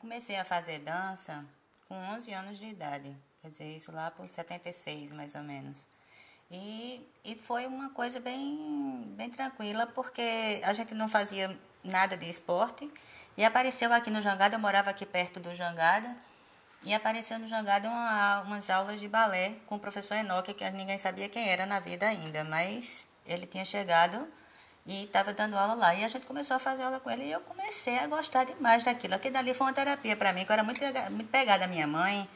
comecei a fazer dança com 11 anos de idade, quer dizer, isso lá por 76, mais ou menos. E foi uma coisa bem tranquila, porque a gente não fazia nada de esporte, e apareceu aqui no Jangada, eu morava aqui perto do Jangada, e apareceu no Jangada umas aulas de balé com o professor Enoque, que ninguém sabia quem era na vida ainda, mas ele tinha chegado e estava dando aula lá. E a gente começou a fazer aula com ele e eu comecei a gostar demais daquilo. Aquilo dali foi uma terapia para mim, que eu era muito pegada à minha mãe.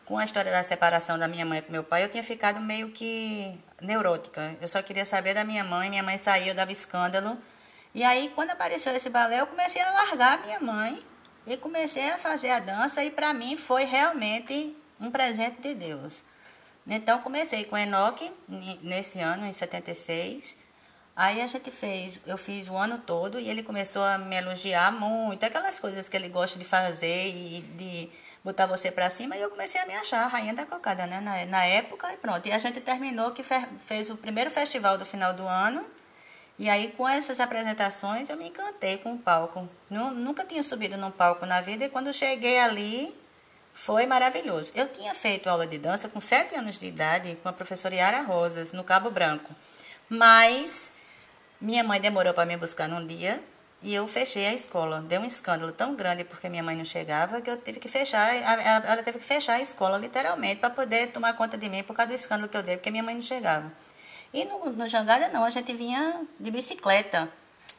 Com a história da separação da minha mãe com meu pai, eu tinha ficado meio que neurótica. Eu só queria saber da minha mãe saiu, dava escândalo. E aí, quando apareceu esse balé, eu comecei a largar a minha mãe e comecei a fazer a dança, e para mim foi realmente um presente de Deus. Então, comecei com o Enoque nesse ano, em 76. Aí eu fiz o ano todo e ele começou a me elogiar muito, aquelas coisas que ele gosta de fazer e de botar você pra cima, e eu comecei a me achar a rainha da cocada, né, na época, e pronto. E a gente terminou que fez o primeiro festival do final do ano, e aí com essas apresentações eu me encantei com o palco. Nunca tinha subido num palco na vida, e quando eu cheguei ali, foi maravilhoso. Eu tinha feito aula de dança com 7 anos de idade com a professora Yara Rosas, no Cabo Branco, mas minha mãe demorou para me buscar num dia e eu fechei a escola. Deu um escândalo tão grande porque minha mãe não chegava, que eu tive que fechar, ela teve que fechar a escola literalmente para poder tomar conta de mim por causa do escândalo que eu dei, porque minha mãe não chegava. E no Jangada não, a gente vinha de bicicleta.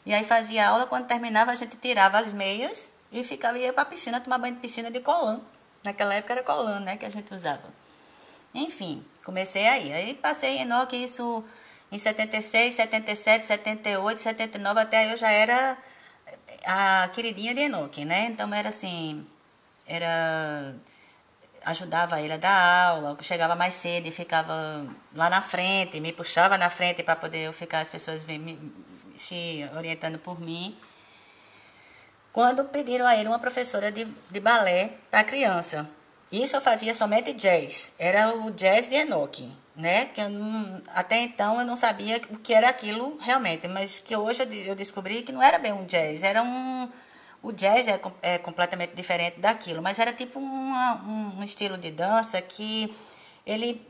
E aí fazia aula, quando terminava a gente tirava as meias e ia para a piscina tomar banho de piscina de colã. Naquela época era colã, né, que a gente usava. Enfim, comecei aí. Aí passei Enoque, isso em 76, 77, 78, 79, até aí eu já era a queridinha de Enoque, né? Então era assim, ajudava ele a dar aula, chegava mais cedo e ficava lá na frente, me puxava na frente para poder eu ficar, as pessoas se orientando por mim. Quando pediram a ele uma professora de balé para criança. Isso eu fazia somente jazz. Era o jazz de Enoque, né? Que até então eu não sabia o que era aquilo realmente, mas que hoje eu descobri que não era bem um jazz, o jazz é completamente diferente daquilo, mas era tipo um estilo de dança que ele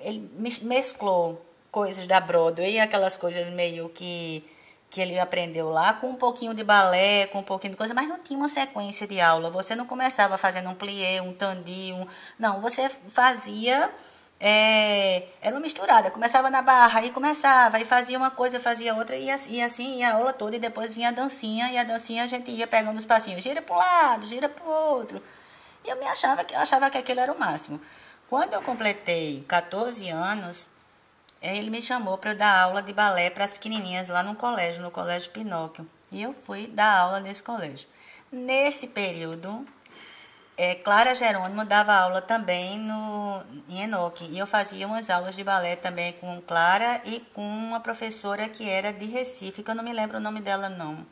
mesclou coisas da Broadway, aquelas coisas meio que ele aprendeu lá, com um pouquinho de balé, com um pouquinho de coisa, mas não tinha uma sequência de aula. Você não começava fazendo um plié, um tandi, não, você fazia, era uma misturada. Começava na barra, aí começava, aí fazia uma coisa, fazia outra, e assim ia a aula toda, e depois vinha a dancinha, e a dancinha a gente ia pegando os passinhos, gira para um lado, gira para o outro. E eu achava que aquilo era o máximo. Quando eu completei 14 anos, ele me chamou para eu dar aula de balé para as pequenininhas lá no Colégio Pinóquio. E eu fui dar aula nesse colégio. Nesse período, Clara Jerônimo dava aula também em Enoque. E eu fazia umas aulas de balé também com Clara e com uma professora que era de Recife, que eu não me lembro o nome dela, não.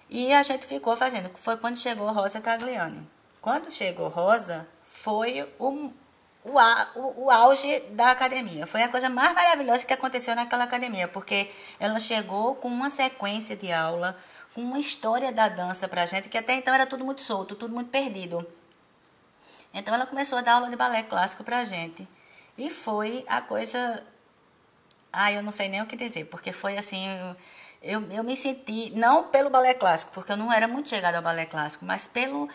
E a gente ficou fazendo. Foi quando chegou Rosa Cagliani. Quando chegou Rosa, foi o auge da academia. Foi a coisa mais maravilhosa que aconteceu naquela academia, porque ela chegou com uma sequência de aula, com uma história da dança pra gente, que até então era tudo muito solto, tudo muito perdido. Então ela começou a dar aula de balé clássico pra gente. E foi a coisa... eu não sei nem o que dizer, porque foi assim... Eu me senti, não pelo balé clássico, porque eu não era muito chegada ao balé clássico, mas pela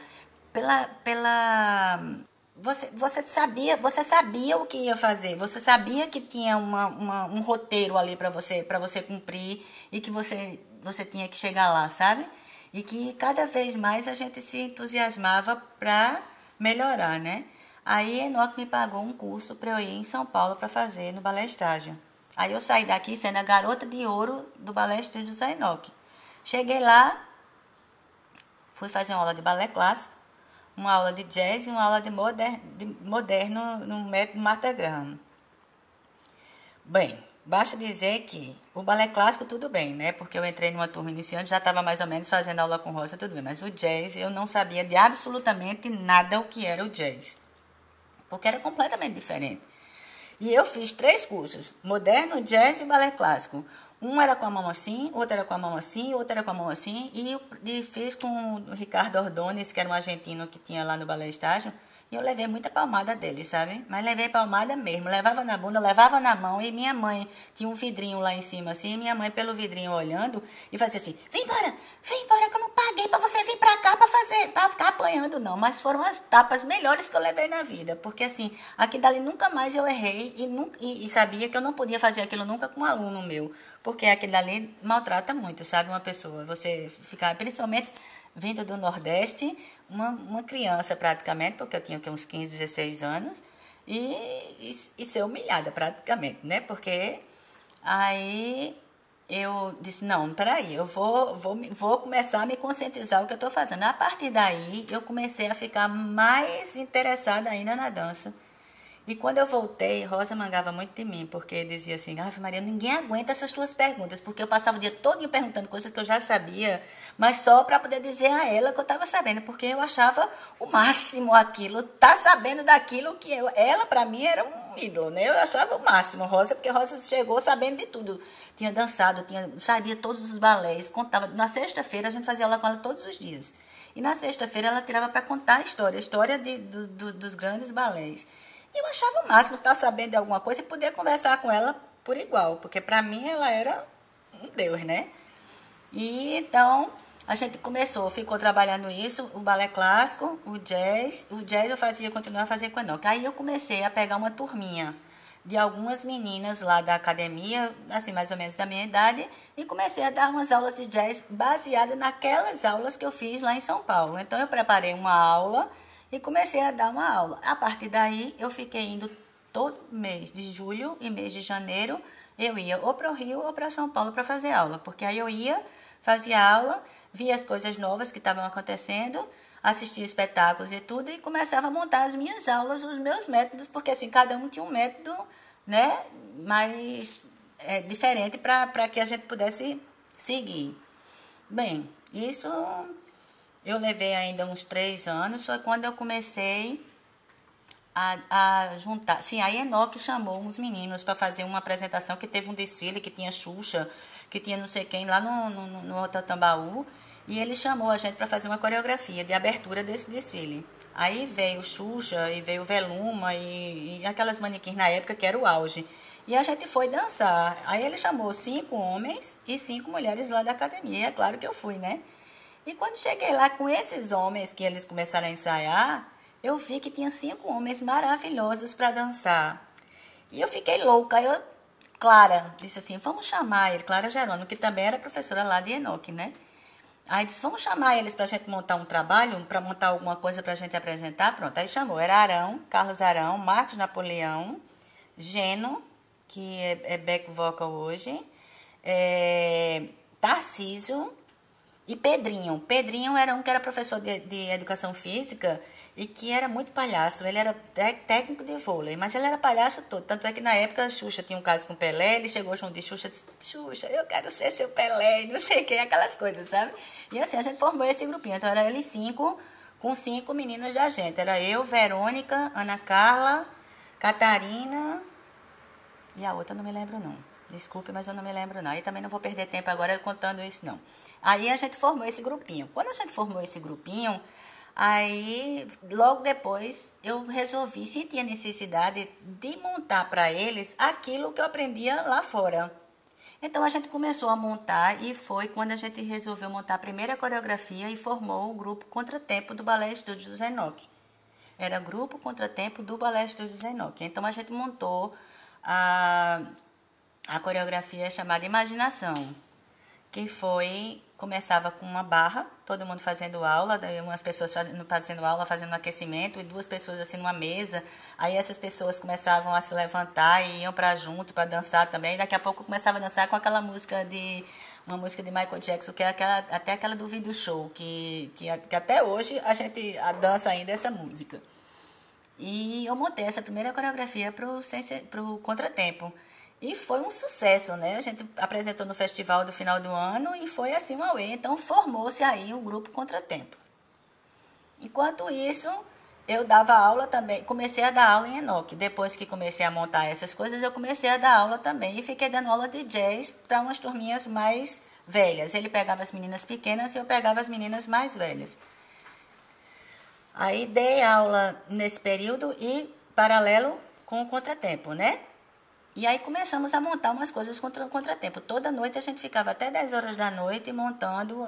você sabia o que ia fazer, você sabia que tinha um roteiro ali para você cumprir, e que você tinha que chegar lá, sabe? E que cada vez mais a gente se entusiasmava para melhorar, né? Aí Enoque me pagou um curso para eu ir em São Paulo para fazer no Balé Estágio. Aí eu saí daqui sendo a garota de ouro do Balé Estágio José Enoque. Cheguei lá, fui fazer uma aula de balé clássico, uma aula de jazz e uma aula de moderno no método Martha Graham. Bem, basta dizer que o balé clássico tudo bem, né? Porque eu entrei numa turma iniciante, já estava mais ou menos fazendo aula com Rosa, tudo bem. Mas o jazz, eu não sabia de absolutamente nada o que era o jazz. Porque era completamente diferente. E eu fiz 3 cursos, moderno, jazz e balé clássico. Um era com a mão assim, outro era com a mão assim, outro era com a mão assim. E fiz com o Ricardo Ordones, que era um argentino que tinha lá no Balé Estágio. E eu levei muita palmada dele, sabe? Mas levei palmada mesmo. Levava na bunda, levava na mão. E minha mãe tinha um vidrinho lá em cima, assim. E minha mãe, pelo vidrinho, olhando, e fazia assim: vem embora, que eu não paguei pra você vir pra cá pra ficar apanhando, não. Mas foram as tapas melhores que eu levei na vida. Porque, assim, aqui dali nunca mais eu errei. E sabia que eu não podia fazer aquilo nunca com um aluno meu. Porque aquele dali maltrata muito, sabe? Uma pessoa. Você ficar, principalmente vindo do Nordeste, uma criança praticamente, porque eu tinha uns 15, 16 anos, e ser humilhada praticamente, né? Porque aí eu disse, não, peraí, eu vou começar a me conscientizar o que eu estou fazendo. A partir daí, eu comecei a ficar mais interessada ainda na dança. E quando eu voltei, Rosa mangava muito de mim, porque dizia assim: Ave Maria, ninguém aguenta essas tuas perguntas, porque eu passava o dia todo perguntando coisas que eu já sabia, mas só para poder dizer a ela que eu estava sabendo, porque eu achava o máximo aquilo, tá sabendo daquilo que ela para mim era um ídolo, né? Eu achava o máximo Rosa, porque Rosa chegou sabendo de tudo. Tinha dançado, sabia todos os balés, contava. Na sexta-feira a gente fazia aula com ela todos os dias. E na sexta-feira ela tirava para contar a história dos grandes balés. E eu achava o máximo estar sabendo de alguma coisa e poder conversar com ela por igual, porque para mim ela era um deus, né? E então a gente ficou trabalhando isso, o balé clássico, o jazz eu continuava a fazer com a Enoque. Aí eu comecei a pegar uma turminha de algumas meninas lá da academia, assim, mais ou menos da minha idade, e comecei a dar umas aulas de jazz baseadas naquelas aulas que eu fiz lá em São Paulo. Então eu preparei uma aula e comecei a dar uma aula. A partir daí, eu fiquei indo todo mês de julho e mês de janeiro, eu ia ou para o Rio ou para São Paulo para fazer aula. Porque aí eu ia, fazia aula, via as coisas novas que estavam acontecendo, assistia espetáculos e tudo, e começava a montar as minhas aulas, os meus métodos, porque assim, cada um tinha um método, né, mais diferente para que a gente pudesse seguir. Bem, isso eu levei ainda uns 3 anos, foi quando eu comecei a juntar. Sim, a Enoque chamou uns meninos para fazer uma apresentação, que teve um desfile, que tinha Xuxa, que tinha não sei quem, lá no Hotel Tambaú, e ele chamou a gente para fazer uma coreografia de abertura desse desfile. Aí veio Xuxa, e veio Veluma, e aquelas manequins na época, que era o auge. E a gente foi dançar. Aí ele chamou 5 homens e 5 mulheres lá da academia, e é claro que eu fui, né? E quando cheguei lá com esses homens que eles começaram a ensaiar, eu vi que tinha 5 homens maravilhosos para dançar. E eu fiquei louca. Clara disse assim, vamos chamar ele, Clara Jerônimo, que também era professora lá de Enoque, né? Aí disse, vamos chamar eles para a gente montar um trabalho, para montar alguma coisa para a gente apresentar. Pronto, aí chamou. Era Arão, Carlos Arão, Marcos Napoleão, Geno, que é back vocal hoje, Tarcísio, e Pedrinho. Pedrinho era um que era professor de educação física e que era muito palhaço. Ele era técnico de vôlei, mas ele era palhaço todo. Tanto é que na época a Xuxa tinha um caso com Pelé, ele chegou junto de Xuxa e disse, Xuxa, eu quero ser seu Pelé, e não sei o que, aquelas coisas, sabe? E assim, a gente formou esse grupinho. Então era eles 5, com 5 meninas da gente. Era eu, Verônica, Ana Carla, Catarina e a outra eu não me lembro não. Desculpe, mas eu não me lembro não. E também não vou perder tempo agora contando isso não. Aí a gente formou esse grupinho. Quando a gente formou esse grupinho, aí logo depois eu resolvi, sentir a necessidade de montar para eles aquilo que eu aprendia lá fora. Então a gente começou a montar e foi quando a gente resolveu montar a primeira coreografia e formou o grupo Contratempo do Balé Estúdios Enoque. Era grupo Contratempo do Balé Estúdios Enoque. Então a gente montou a coreografia chamada Imaginação, que começava com uma barra, todo mundo fazendo aula, daí umas pessoas fazendo aula, fazendo um aquecimento, e 2 pessoas assim numa mesa, aí essas pessoas começavam a se levantar e iam para junto para dançar também, daqui a pouco começava a dançar com aquela uma música de Michael Jackson, que é até aquela do Video Show, que até hoje a gente dança ainda essa música. E eu montei essa primeira coreografia pro Contratempo. E foi um sucesso, né? A gente apresentou no festival do final do ano e foi assim uma auê. Então formou-se aí o grupo Contratempo. Enquanto isso, eu dava aula também, comecei a dar aula em Enoque. Depois que comecei a montar essas coisas, eu comecei a dar aula também. E fiquei dando aula de jazz para umas turminhas mais velhas. Ele pegava as meninas pequenas e eu pegava as meninas mais velhas. Aí dei aula nesse período e paralelo com o contratempo, né? E aí começamos a montar umas coisas contra o contratempo. Toda noite a gente ficava até 10 horas da noite montando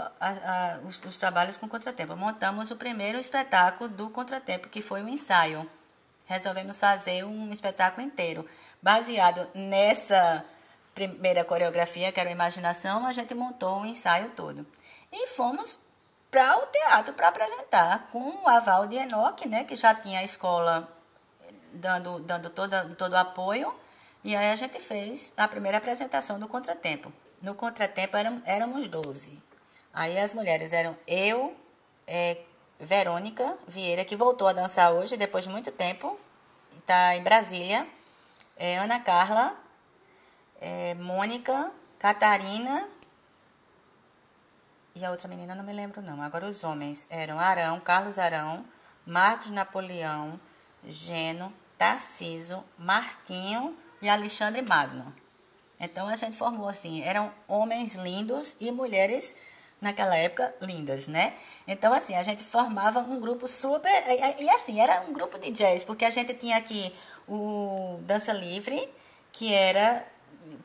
os trabalhos com contratempo. Montamos o primeiro espetáculo do contratempo, que foi o ensaio. Resolvemos fazer um espetáculo inteiro. Baseado nessa primeira coreografia, que era a imaginação, a gente montou o ensaio todo. E fomos para o teatro para apresentar, com o aval de Enoque, né, que já tinha a escola dando todo o apoio. E aí a gente fez a primeira apresentação do contratempo. No contratempo éramos 12. Aí as mulheres eram eu, Verônica Vieira, que voltou a dançar hoje, depois de muito tempo, está em Brasília, Ana Carla, Mônica, Catarina e a outra menina não me lembro não. Agora os homens eram Arão, Carlos Arão, Marcos Napoleão, Geno, Tarciso, Marquinho e Alexandre Magno. Então a gente formou assim, eram homens lindos e mulheres naquela época lindas, né? Então assim, a gente formava um grupo super, e assim, era um grupo de jazz, porque a gente tinha aqui o Dança Livre, que era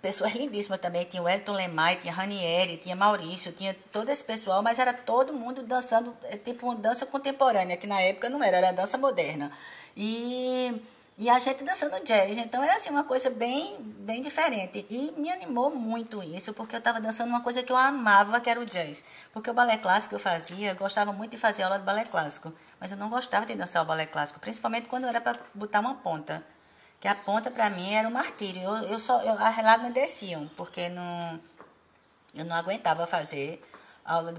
pessoas lindíssimas também, tinha o Elton Lemay, tinha Ranieri, tinha Maurício, tinha todo esse pessoal, mas era todo mundo dançando, tipo uma dança contemporânea, que na época não era dança moderna. E a gente dançando jazz, então era assim uma coisa bem diferente. E me animou muito isso, porque eu estava dançando uma coisa que eu amava, que era o jazz. Porque o balé clássico eu fazia, eu gostava muito de fazer aula de balé clássico, mas eu não gostava de dançar o balé clássico, principalmente quando era para botar uma ponta. Que a ponta para mim era um martírio. As lágrimas desciam, porque eu não aguentava fazer aula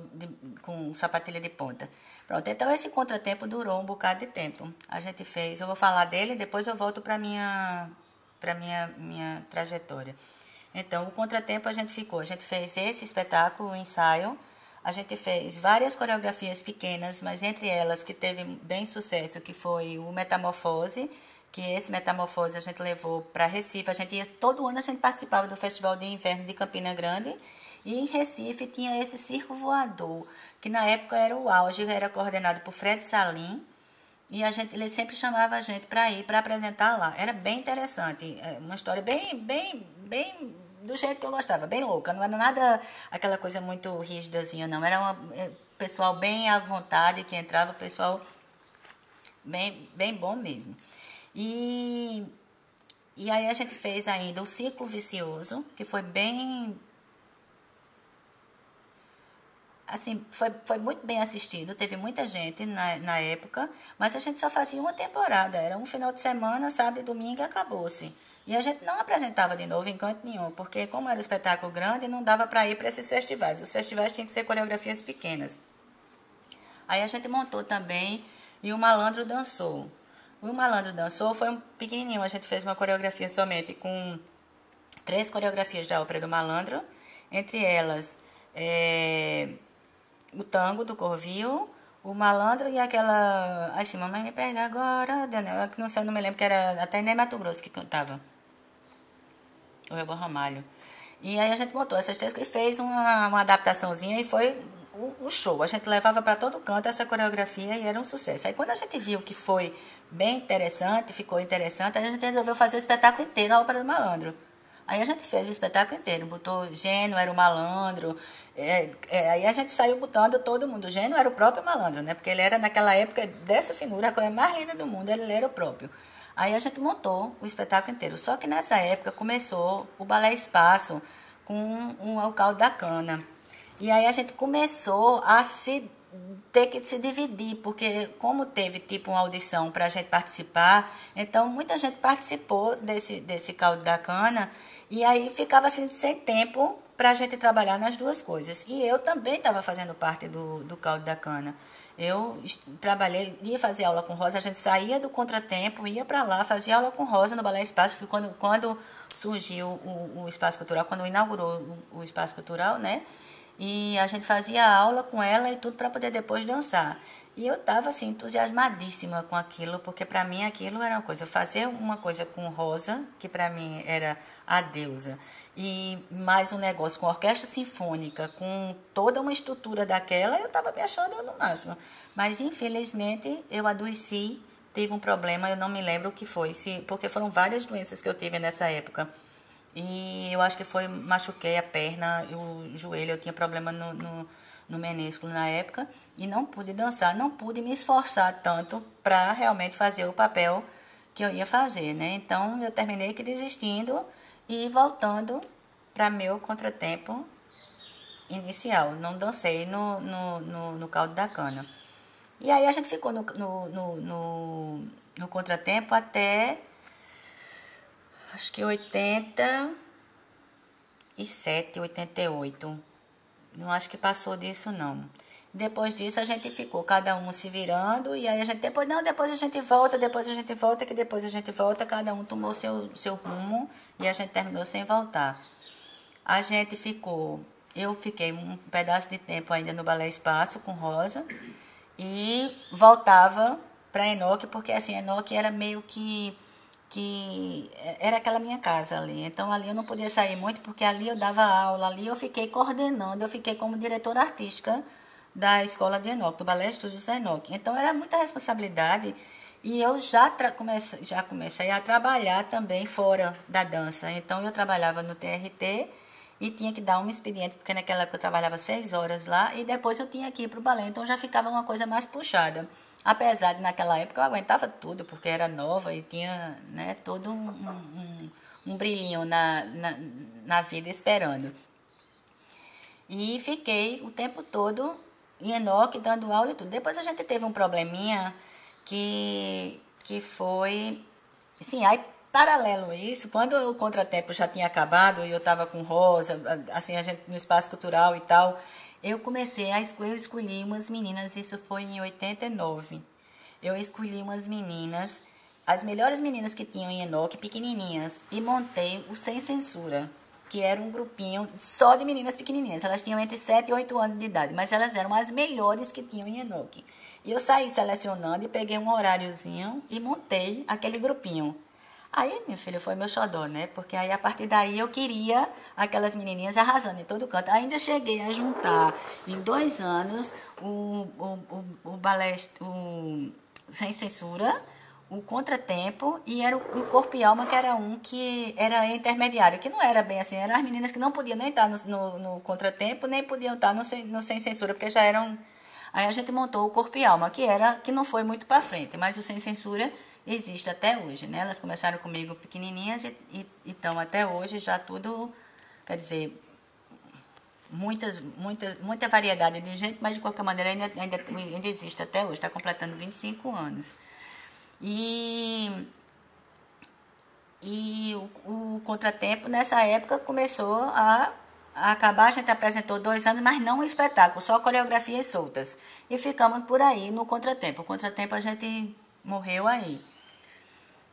com sapatilha de ponta. Pronto, então esse contratempo durou um bocado de tempo. A gente fez, eu vou falar dele, depois eu volto para minha trajetória. Então, o contratempo a gente fez esse espetáculo, o ensaio, a gente fez várias coreografias pequenas, mas entre elas que teve bem sucesso, que foi o Metamorfose, que esse Metamorfose a gente levou para Recife. Todo ano a gente participava do Festival de Inverno de Campina Grande, e em Recife tinha esse circo voador, que na época era o auge, era coordenado por Fred Salim, e ele sempre chamava a gente para ir para apresentar lá. Era bem interessante, uma história bem do jeito que eu gostava, bem louca. Não era nada aquela coisa muito rígidazinha, não. Era pessoal bem à vontade que entrava, pessoal bem bom mesmo. E aí a gente fez ainda o Círculo Vicioso, que foi bem... Assim, foi muito bem assistido, teve muita gente na época, mas a gente só fazia uma temporada, era um final de semana, sábado e domingo e acabou-se. E a gente não apresentava de novo em canto nenhum, porque como era um espetáculo grande, não dava para ir para esses festivais. Os festivais tinham que ser coreografias pequenas. Aí a gente montou também e o Malandro Dançou. O Malandro Dançou foi um pequenininho, a gente fez uma coreografia somente com 3 coreografias da ópera do Malandro, entre elas... o tango do Corvil, o Malandro e aquela... Ai, se mamãe me pega agora... Que não sei, não me lembro, que era até Ney Matogrosso que cantava. O Elba Ramalho. E aí a gente montou essas 3 e fez uma adaptaçãozinha e foi um show. A gente levava para todo canto essa coreografia e era um sucesso. Aí quando a gente viu que foi bem interessante, ficou interessante, a gente resolveu fazer o espetáculo inteiro, a Ópera do Malandro. Aí a gente fez o espetáculo inteiro, botou Geno, era o malandro, aí a gente saiu botando todo mundo. Geno era o próprio malandro, né? Porque ele era naquela época dessa finura, a coisa mais linda do mundo, ele era o próprio. Aí a gente montou o espetáculo inteiro. Só que nessa época começou o Balé Espaço com o Caldo da Cana. E aí a gente começou a ter que se dividir, porque como teve tipo uma audição para a gente participar, então muita gente participou desse Caldo da Cana. E aí ficava assim, sem tempo para a gente trabalhar nas duas coisas. E eu também estava fazendo parte do Caldo da Cana. Eu trabalhei, ia fazer aula com Rosa, a gente saía do contratempo, ia para lá, fazia aula com Rosa no Balé Espaço. Foi quando surgiu o Espaço Cultural, quando inaugurou o Espaço Cultural, né? E a gente fazia aula com ela e tudo para poder depois dançar. E eu estava assim entusiasmadíssima com aquilo, porque para mim aquilo era uma coisa, fazer uma coisa com Rosa, que para mim era a deusa, e mais um negócio com orquestra sinfônica, com toda uma estrutura daquela, eu estava me achando no máximo. Mas infelizmente eu adoeci, tive um problema, eu não me lembro o que foi, porque foram várias doenças que eu tive nessa época. E eu acho que foi, machuquei a perna, o joelho, eu tinha problema no menisco na época e não pude dançar, não pude me esforçar tanto para realmente fazer o papel que eu ia fazer, né? Então eu terminei que desistindo e voltando para meu contratempo inicial. Não dancei no caldo da cana. E aí a gente ficou no contratempo até acho que 87, 88. Não acho que passou disso, não. Depois disso, a gente ficou, cada um se virando, e aí a gente, depois a gente volta, que depois a gente volta, cada um tomou seu rumo, e a gente terminou sem voltar. A gente ficou, eu fiquei um pedaço de tempo ainda no Balé Espaço com Rosa, e voltava para Enoque, porque assim, Enoque era meio que era aquela minha casa ali. Então ali eu não podia sair muito porque ali eu dava aula, ali eu fiquei coordenando, eu fiquei como diretora artística da escola de Enoque, do Balé Estúdio Enoque. Então era muita responsabilidade e eu já comecei a trabalhar também fora da dança. Então eu trabalhava no TRT e tinha que dar um expediente, porque naquela época eu trabalhava 6 horas lá e depois eu tinha que ir para o balé, então já ficava uma coisa mais puxada. Apesar de naquela época eu aguentava tudo, porque era nova e tinha, né, todo um brilhinho na vida esperando. E fiquei o tempo todo em Enoque dando aula e tudo. Depois a gente teve um probleminha que foi... Assim, aí paralelo a isso, quando o contratempo já tinha acabado e eu estava com Rosa, assim, a gente no espaço cultural e tal... Eu escolhi umas meninas, isso foi em 89. Eu escolhi umas meninas, as melhores meninas que tinham em Enoque, pequenininhas, e montei o Sem Censura, que era um grupinho só de meninas pequenininhas. Elas tinham entre 7 e 8 anos de idade, mas elas eram as melhores que tinham em Enoque. E eu saí selecionando e peguei um horáriozinho e montei aquele grupinho. Aí, meu filho, foi meu xodó, né? Porque aí, a partir daí, eu queria aquelas menininhas arrasando em todo canto. Ainda cheguei a juntar, em 2 anos, o balé, Sem Censura, o Contratempo e era o Corpo e Alma, que era um que era intermediário, que não era bem assim. Eram as meninas que não podiam nem estar no Contratempo, nem podiam estar no Sem Censura, porque já eram... Aí a gente montou o Corpo e Alma, que não foi muito para frente, mas o Sem Censura existe até hoje, né? Elas começaram comigo pequenininhas e estão até hoje já tudo, quer dizer, muita variedade de gente, mas de qualquer maneira ainda existe até hoje, está completando 25 anos. E o Contratempo, nessa época, começou a acabar. A gente apresentou 2 anos, mas não um espetáculo, só coreografias soltas. E ficamos por aí no Contratempo. O Contratempo a gente morreu aí.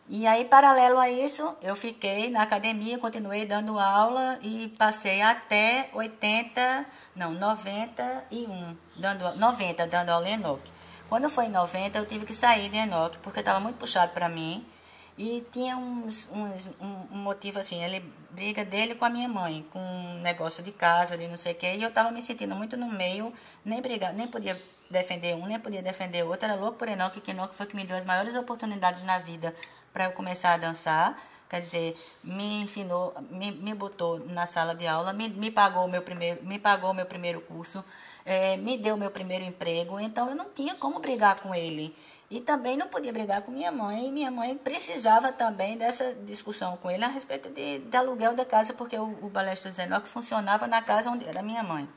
E aí, paralelo a isso, eu fiquei na academia, continuei dando aula e passei até 91, 90 dando aula em Enoque. Quando foi em 90, eu tive que sair de Enoque, porque estava muito puxado para mim. E tinha um motivo assim, ele briga dele com a minha mãe, com um negócio de casa, de não sei o quê. E eu estava me sentindo muito no meio, nem podia defender um, nem podia defender outro. Era louco por Enoque, que Enoque foi que me deu as maiores oportunidades na vida para eu começar a dançar. Quer dizer, me ensinou, me botou na sala de aula, me pagou o meu primeiro curso, me deu o meu primeiro emprego. Então eu não tinha como brigar com ele. E também não podia brigar com minha mãe. E minha mãe precisava também dessa discussão com ele a respeito de aluguel da casa, porque o Balé Estúdio Enoque funcionava na casa onde era minha mãe.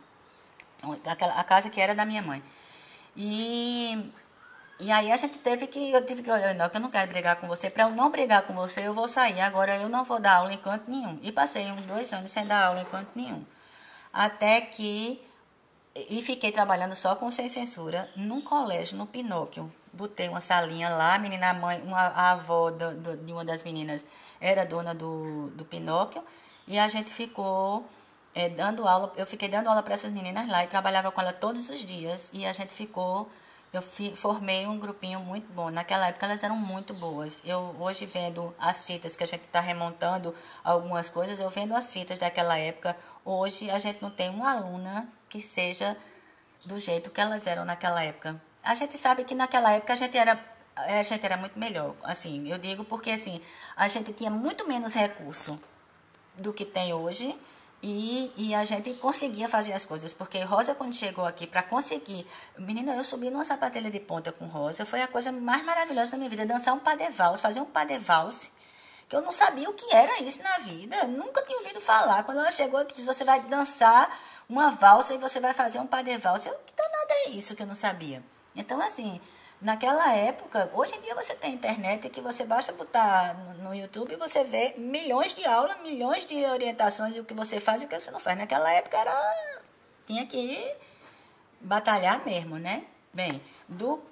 A casa que era da minha mãe. E aí eu tive que olhar, Enoque, eu não quero brigar com você. Para eu não brigar com você, eu vou sair. Agora eu não vou dar aula em canto nenhum. E passei uns 2 anos sem dar aula em canto nenhum. Até que... E fiquei trabalhando só com Sem Censura num colégio, no Pinóquio. Botei uma salinha lá, a avó de uma das meninas era dona do Pinóquio. E a gente ficou dando aula, eu fiquei dando aula para essas meninas lá e trabalhava com ela todos os dias e a gente ficou, formei um grupinho muito bom. Naquela época elas eram muito boas. Eu hoje vendo as fitas que a gente está remontando algumas coisas, eu vendo as fitas daquela época. Hoje a gente não tem uma aluna que seja do jeito que elas eram naquela época. A gente sabe que naquela época a gente era muito melhor, assim, eu digo porque assim, a gente tinha muito menos recurso do que tem hoje e a gente conseguia fazer as coisas, porque Rosa quando chegou aqui para conseguir, menina, eu subi numa sapatilha de ponta com Rosa, foi a coisa mais maravilhosa da minha vida, dançar um pas de valse, fazer um pas de valse, que eu não sabia o que era isso na vida, nunca tinha ouvido falar. Quando ela chegou e disse, você vai dançar uma valsa e você vai fazer um pas de valse, eu, que danada é isso que eu não sabia? Então, assim, naquela época, hoje em dia você tem internet que você basta botar no YouTube e você vê milhões de aulas, milhões de orientações e o que você faz e o que você não faz. Naquela época tinha que batalhar mesmo, né? Bem, do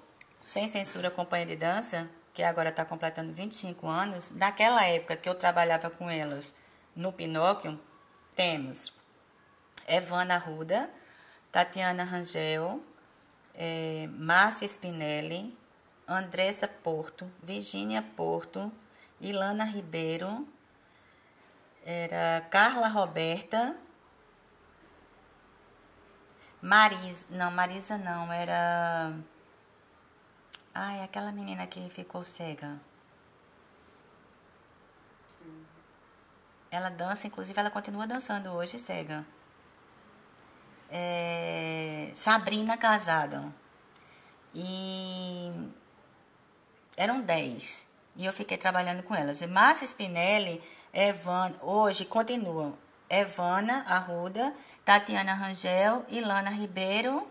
Sem Censura Companhia de Dança, que agora está completando 25 anos, naquela época que eu trabalhava com elas no Pinóquio, temos Evana Arruda, Tatiana Rangel, Márcia Spinelli, Andressa Porto, Virgínia Porto, Ilana Ribeiro, era Carla Roberta, Marisa não, era... Ai, aquela menina que ficou cega. Ela dança, inclusive ela continua dançando hoje cega. Sabrina Casado. E eram 10. E eu fiquei trabalhando com elas. E Márcia Spinelli, Evana, hoje continuam. Evana Arruda, Tatiana Rangel, Ilana Ribeiro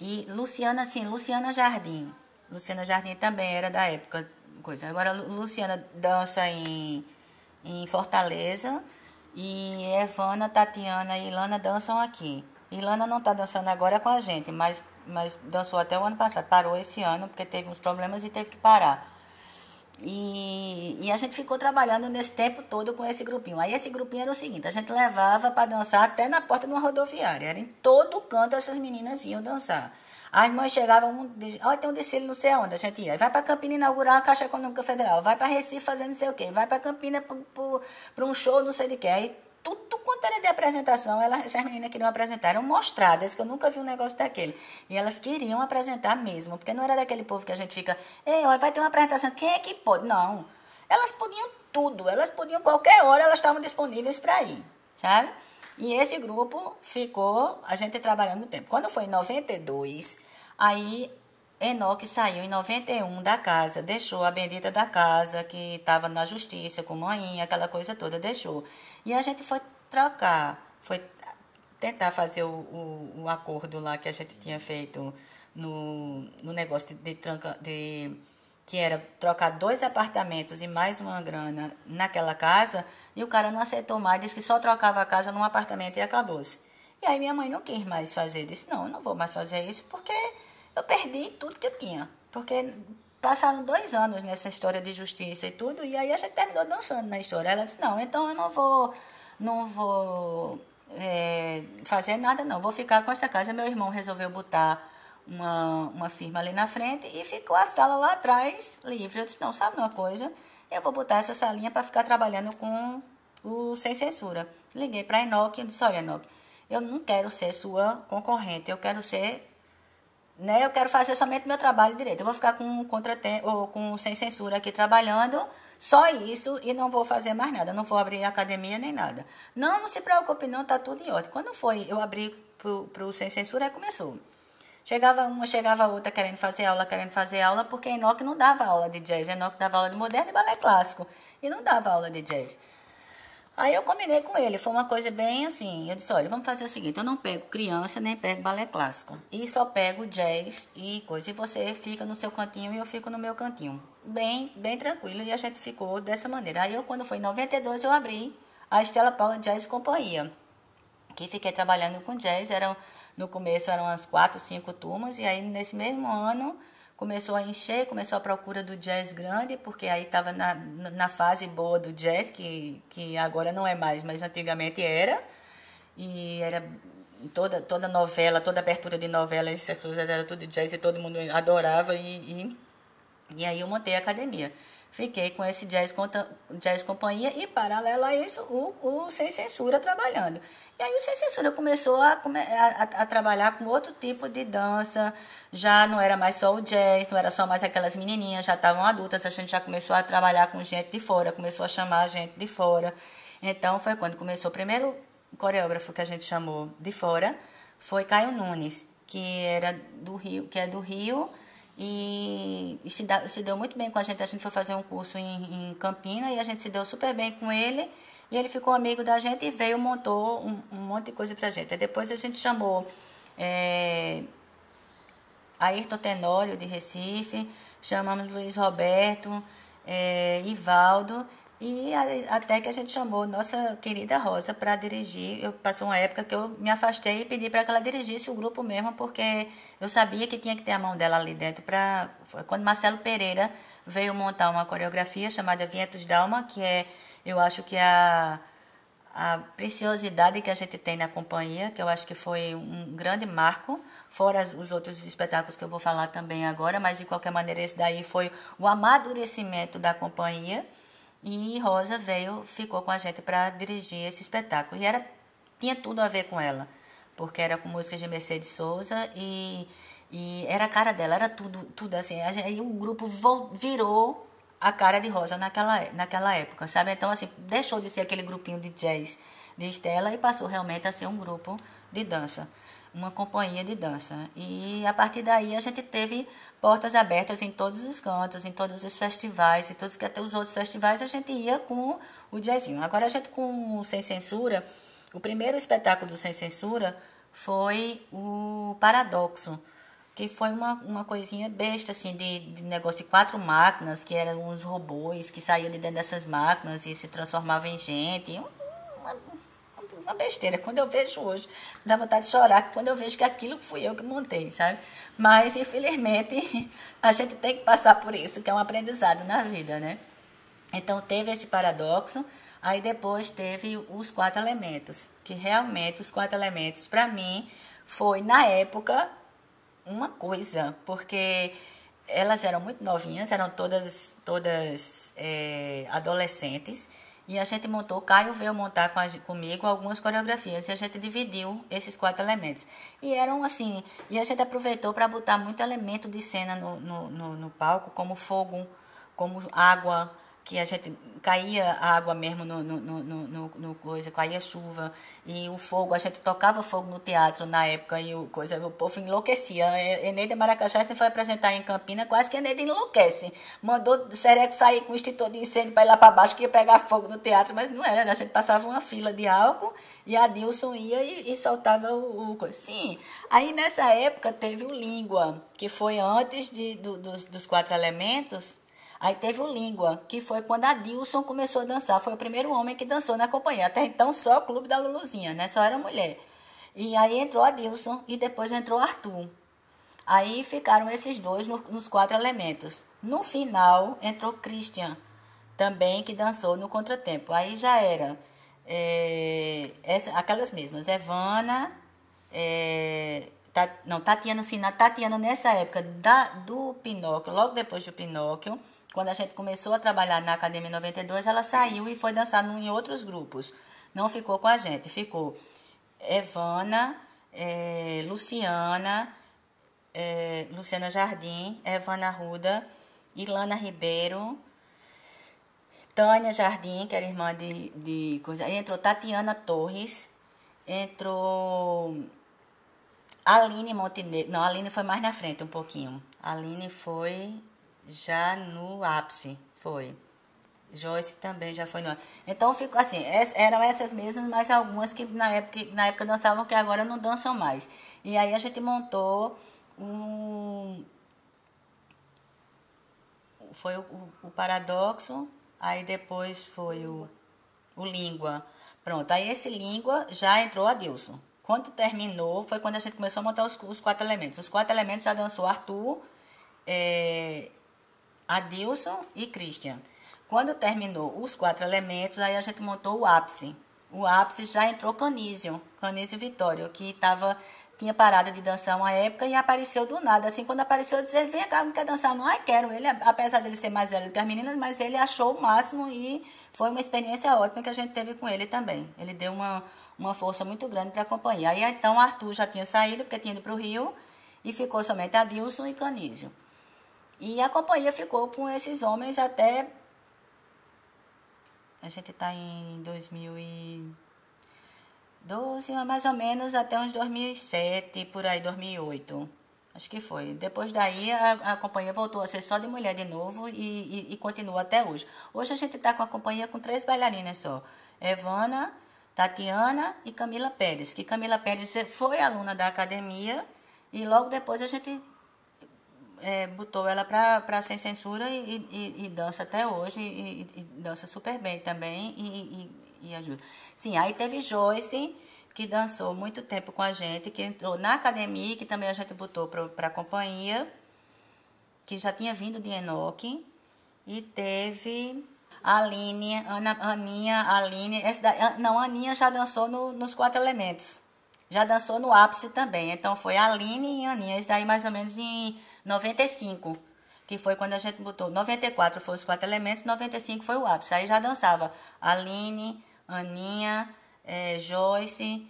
e Luciana Jardim. Luciana Jardim também era da época. Coisa. Agora Luciana dança em Fortaleza. E Evana, Tatiana e Ilana dançam aqui. Ilana não está dançando agora com a gente, mas dançou até o ano passado. Parou esse ano porque teve uns problemas e teve que parar. E a gente ficou trabalhando nesse tempo todo com esse grupinho. Aí esse grupinho era o seguinte, a gente levava para dançar até na porta de uma rodoviária. Era em todo canto essas meninas iam dançar. As mães chegavam, olha, tem um desfile não sei aonde, a gente ia. Vai para Campina inaugurar a Caixa Econômica Federal, vai para Recife fazer não sei o quê, vai para Campina para um show não sei de quê. Aí tudo quanto era de apresentação, essas meninas queriam apresentar, eram mostradas, que eu nunca vi um negócio daquele. E elas queriam apresentar mesmo, porque não era daquele povo que a gente fica, ei, olha, vai ter uma apresentação, quem é que pode? Não, elas podiam tudo, elas podiam qualquer hora, elas estavam disponíveis para ir, sabe? E esse grupo ficou, a gente trabalhando no tempo. Quando foi em 92, aí Enoque saiu em 91 da casa, deixou a bendita da casa, que estava na justiça, com manhinha, aquela coisa toda, deixou. E a gente foi trocar, foi tentar fazer o acordo lá que a gente tinha feito no negócio que era trocar 2 apartamentos e mais uma grana naquela casa, e o cara não aceitou mais, disse que só trocava a casa num apartamento e acabou-se. E aí minha mãe não quis mais fazer, disse, não, eu não vou mais fazer isso, porque eu perdi tudo que eu tinha, porque passaram 2 anos nessa história de justiça e tudo, e aí a gente terminou dançando na história. Ela disse, não, então eu não vou fazer nada não, vou ficar com essa casa. Meu irmão resolveu botar uma firma ali na frente e ficou a sala lá atrás livre. Eu disse, não, sabe uma coisa? Eu vou botar essa salinha para ficar trabalhando com o Sem Censura. Liguei para a Enoque e disse, olha, Enoque, eu não quero ser sua concorrente, eu quero ser, né, eu quero fazer somente meu trabalho direito. Eu vou ficar com com Sem Censura aqui trabalhando, só isso, e não vou fazer mais nada, não vou abrir academia nem nada. Não se preocupe não, tá tudo em ordem. Quando foi, eu abri pro Sem Censura, aí começou. Chegava uma, chegava outra querendo fazer aula, porque Enoque não dava aula de jazz, Enoque dava aula de moderno e balé clássico, e não dava aula de jazz. Aí eu combinei com ele, foi uma coisa bem assim, eu disse, olha, vamos fazer o seguinte, eu não pego criança, nem pego balé clássico, e só pego jazz e coisa, e você fica no seu cantinho e eu fico no meu cantinho, bem tranquilo, e a gente ficou dessa maneira. Aí quando foi em 92, eu abri a Estela Paula Jazz Companhia, que fiquei trabalhando com jazz, no começo eram umas 4, 5 turmas, e aí nesse mesmo ano começou a encher, começou a procura do jazz grande, porque aí estava na fase boa do jazz, que agora não é mais, mas antigamente era. e era toda novela, toda abertura de novela, essas coisas era tudo jazz e todo mundo adorava e aí eu montei a academia. Fiquei com esse jazz companhia e, paralelo a isso, o Sem Censura trabalhando. E aí o Sem Censura começou a trabalhar com outro tipo de dança. Já não era mais só o jazz, não era só mais aquelas menininhas, já estavam adultas. A gente já começou a trabalhar com gente de fora, começou a chamar gente de fora. Então foi quando começou o primeiro coreógrafo que a gente chamou de fora, foi Caio Nunes, que era do Rio, que é do Rio. E se deu muito bem com a gente foi fazer um curso em Campina e a gente se deu super bem com ele. E ele ficou amigo da gente e veio, montou um monte de coisa pra gente. Aí depois a gente chamou Ayrton Tenório, de Recife, chamamos Luiz Roberto, Ivaldo, e até que a gente chamou nossa querida Rosa para dirigir. Eu passou uma época que eu me afastei e pedi para que ela dirigisse o grupo mesmo, porque eu sabia que tinha que ter a mão dela ali dentro. Quando Marcelo Pereira veio montar uma coreografia chamada Vientos d'Alma, que eu acho que a preciosidade que a gente tem na companhia, que eu acho que foi um grande marco, fora os outros espetáculos que eu vou falar também agora, mas de qualquer maneira esse daí foi o amadurecimento da companhia. E Rosa ficou com a gente para dirigir esse espetáculo. E tinha tudo a ver com ela, porque era com músicas de Mercedes Souza e era a cara dela, era tudo assim. Aí o grupo virou a cara de Rosa naquela época, sabe? Então, assim, deixou de ser aquele grupinho de jazz de Estela e passou realmente a ser um grupo de dança, uma companhia de dança. E a partir daí a gente teve portas abertas em todos os cantos, em todos os festivais, e todos que até os outros festivais a gente ia com o jazzinho. Agora a gente com o Sem Censura, o primeiro espetáculo do Sem Censura foi o Paradoxo, que foi uma coisinha besta, assim, de negócio de 4 máquinas, que eram uns robôs que saíam de dentro dessas máquinas e se transformavam em gente. Uma besteira. Quando eu vejo hoje, dá vontade de chorar, quando eu vejo que aquilo fui eu que montei, sabe? Mas, infelizmente, a gente tem que passar por isso, que é um aprendizado na vida, né? Então, teve esse paradoxo, aí depois teve os 4 elementos, que realmente os 4 elementos, para mim, foi, na época, uma coisa, porque elas eram muito novinhas, eram todas adolescentes, e a gente montou, o Caio veio montar comigo algumas coreografias, e a gente dividiu esses 4 elementos. E eram assim, e a gente aproveitou para botar muito elemento de cena no palco, como fogo, como água, que a gente caía água mesmo no coisa, caía chuva, e o fogo, a gente tocava fogo no teatro na época, e o povo enlouquecia. Eneida Maracajá, a gente foi apresentar em Campina, quase que Eneida enlouquece. Mandou Sereco sair com o extintor de incêndio para ir lá para baixo, que ia pegar fogo no teatro, mas não era, né? A gente passava uma fila de álcool, e a Dilson ia e soltava o coisa. Sim, aí nessa época teve o Língua, que foi antes dos 4 elementos. Aí teve o Língua, que foi quando a Dilson começou a dançar. Foi o primeiro homem que dançou na companhia. Até então só o Clube da Luluzinha, né? Só era mulher. E aí entrou a Dilson e depois entrou o Arthur. Aí ficaram esses dois nos 4 elementos. No final entrou Christian, também que dançou no contratempo. Aí já era aquelas mesmas. Evana, Tatiana nessa época do Pinóquio, logo depois do Pinóquio. Quando a gente começou a trabalhar na Academia 92, ela saiu e foi dançar em outros grupos. Não ficou com a gente, ficou Evana, Luciana Jardim, Evana Arruda, Ilana Ribeiro, Tânia Jardim, que era irmã de coisa. Aí entrou Tatiana Torres, entrou Aline Montenegro. Não, a Aline foi mais na frente um pouquinho. A Aline foi já no ápice, foi. Joyce também já foi no ápice. Então, ficou assim, eram essas mesmas, mas algumas que na época dançavam, que agora não dançam mais. E aí a gente montou foi o Paradoxo, aí depois foi o Língua. Pronto, aí esse Língua já entrou a Dilson. Quando terminou, foi quando a gente começou a montar os 4 elementos. Os 4 elementos já dançou Arthur, Adilson e Christian. Quando terminou os 4 elementos, aí a gente montou o ápice. o ápice já entrou Canísio Vitório, que tinha parado de dançar uma época e apareceu do nada. Assim, quando apareceu, eu disse, vem cá, não quer dançar? Não, quero. Ele, apesar dele ser mais velho que as meninas, mas ele achou o máximo e foi uma experiência ótima que a gente teve com ele também. Ele deu uma força muito grande para a companhia. Aí, então, Arthur já tinha saído, porque tinha ido para o Rio, e ficou somente Adilson e Canísio. E a companhia ficou com esses homens até... A gente está em 2012, mais ou menos até uns 2007, por aí, 2008. Acho que foi. Depois daí, a companhia voltou a ser só de mulher de novo e continua até hoje. Hoje a gente está com a companhia com 3 bailarinas só. Evana, Tatiana e Camila Pérez. Que Camila Pérez foi aluna da academia e logo depois a gente... botou ela para Sem Censura e dança até hoje e dança super bem também e ajuda. Sim, aí teve Joyce, que dançou muito tempo com a gente, que entrou na academia, que também a gente botou para a companhia, que já tinha vindo de Enoque, e teve a Aline, Aninha, não, a Aninha já dançou nos 4 Elementos. Já dançou no ápice também. Então, foi a Aline e a Aninha. Isso daí mais ou menos em 95, que foi quando a gente botou. 94 foi os 4 Elementos, 95 foi o ápice. Aí já dançava Aline, Aninha, Joyce,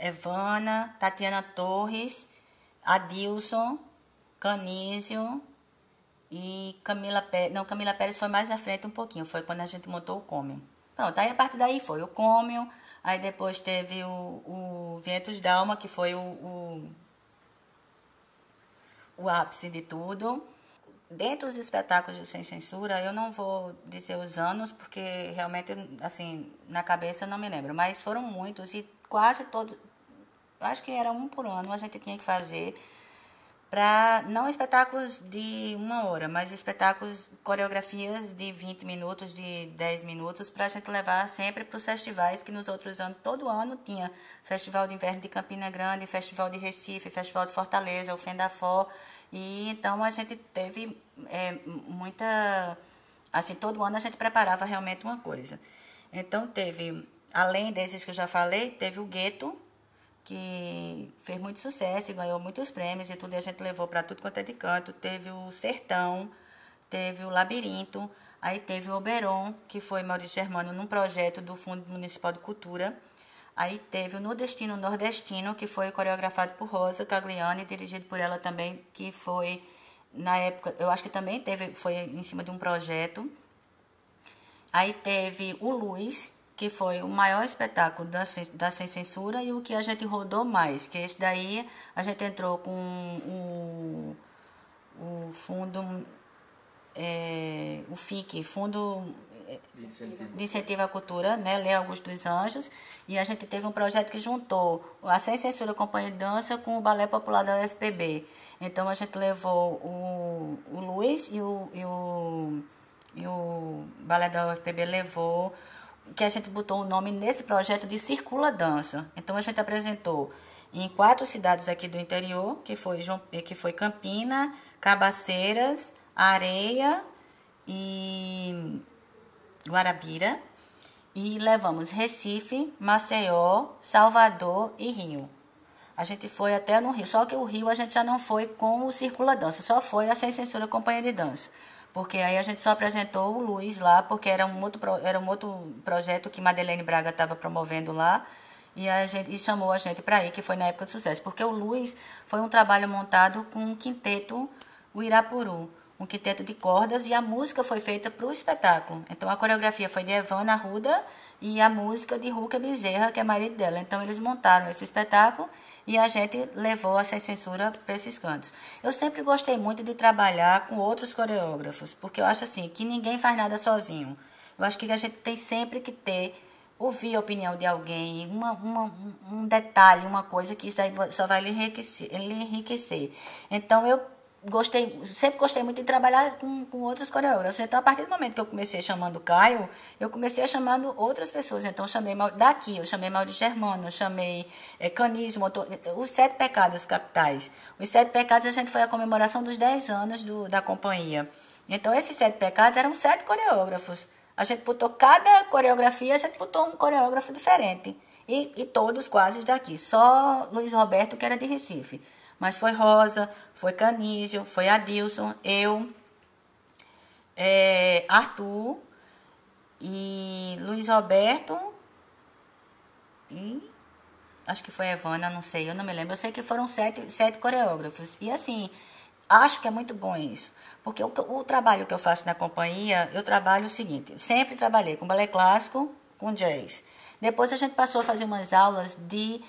Evana, Tatiana Torres, Adilson, Canísio e Camila Pérez. Não, Camila Pérez foi mais à frente um pouquinho. Foi quando a gente montou o Cômio. Pronto, aí a partir daí foi o Cômio. Aí depois teve o Ventos d'Alma, que foi o ápice de tudo. Dentro dos espetáculos de Sem Censura, eu não vou dizer os anos, porque realmente, assim, na cabeça eu não me lembro. Mas foram muitos e quase todos, eu acho que era um por ano, a gente tinha que fazer para, não espetáculos de 1 hora, mas espetáculos, coreografias de 20 minutos, de 10 minutos, para a gente levar sempre para os festivais, que nos outros anos, todo ano tinha Festival de Inverno de Campina Grande, Festival de Recife, Festival de Fortaleza, o Fendafó, e então a gente teve muita... Assim, todo ano a gente preparava realmente uma coisa. Então teve, além desses que eu já falei, teve o Gueto, que fez muito sucesso e ganhou muitos prêmios e tudo, e a gente levou para tudo quanto é de canto. Teve o Sertão, teve o Labirinto, aí teve o Oberon, que foi Maurício Germano num projeto do Fundo Municipal de Cultura. Aí teve o Nordestino Nordestino, que foi coreografado por Rosa Cagliani, dirigido por ela também, que foi, na época, eu acho que também foi em cima de um projeto. Aí teve o Luz, que foi o maior espetáculo da Sem Censura e o que a gente rodou mais, que esse daí a gente entrou com o fundo, o FIC, Fundo de Incentivo à Cultura, né, Lei Augusto dos Anjos, e a gente teve um projeto que juntou a Sem Censura Companhia de Dança com o Balé Popular da UFPB. Então a gente levou o Luiz e o Balé da UFPB levou, que a gente botou o nome nesse projeto de Circula Dança. Então a gente apresentou em 4 cidades aqui do interior, que foi Campina, Cabaceiras, Areia e Guarabira, e levamos Recife, Maceió, Salvador e Rio. A gente foi até no Rio, só que o Rio a gente já não foi com o Circula Dança, só foi a Sem Censura Companhia de Dança. Porque aí a gente só apresentou o Luiz lá, porque era um outro projeto que Madeleine Braga estava promovendo lá, e chamou a gente para ir, que foi na época do sucesso. Porque o Luiz foi um trabalho montado com um quinteto, o Irapuru, um quinteto de cordas, e a música foi feita para o espetáculo. Então a coreografia foi de Evana Arruda e a música de Ruca Bezerra, que é marido dela. Então eles montaram esse espetáculo e a gente levou a Sem Censura para esses cantos. Eu sempre gostei muito de trabalhar com outros coreógrafos, porque eu acho assim, que ninguém faz nada sozinho. Eu acho que a gente tem sempre que ouvir a opinião de alguém, um detalhe, uma coisa que isso aí só vai lhe enriquecer. Então eu sempre gostei muito de trabalhar com outros coreógrafos. Então, a partir do momento que eu comecei chamando o Caio, eu comecei chamando outras pessoas. Então, eu chamei Maurício Germano, eu chamei Canísio, os 7 Pecados Capitais. Os 7 Pecados, a gente foi a comemoração dos 10 anos da companhia. Então, esses 7 Pecados eram 7 coreógrafos. A gente botou cada coreografia, a gente botou um coreógrafo diferente. E todos quase daqui. Só Luiz Roberto, que era de Recife. Mas foi Rosa, foi Canísio, foi Adilson, eu, Arthur e Luiz Roberto e acho que foi Evana, não sei, eu não me lembro. Eu sei que foram sete coreógrafos. E assim, acho que é muito bom isso. Porque o trabalho que eu faço na companhia, eu trabalho o seguinte, sempre trabalhei com balé clássico, com jazz. Depois a gente passou a fazer umas aulas de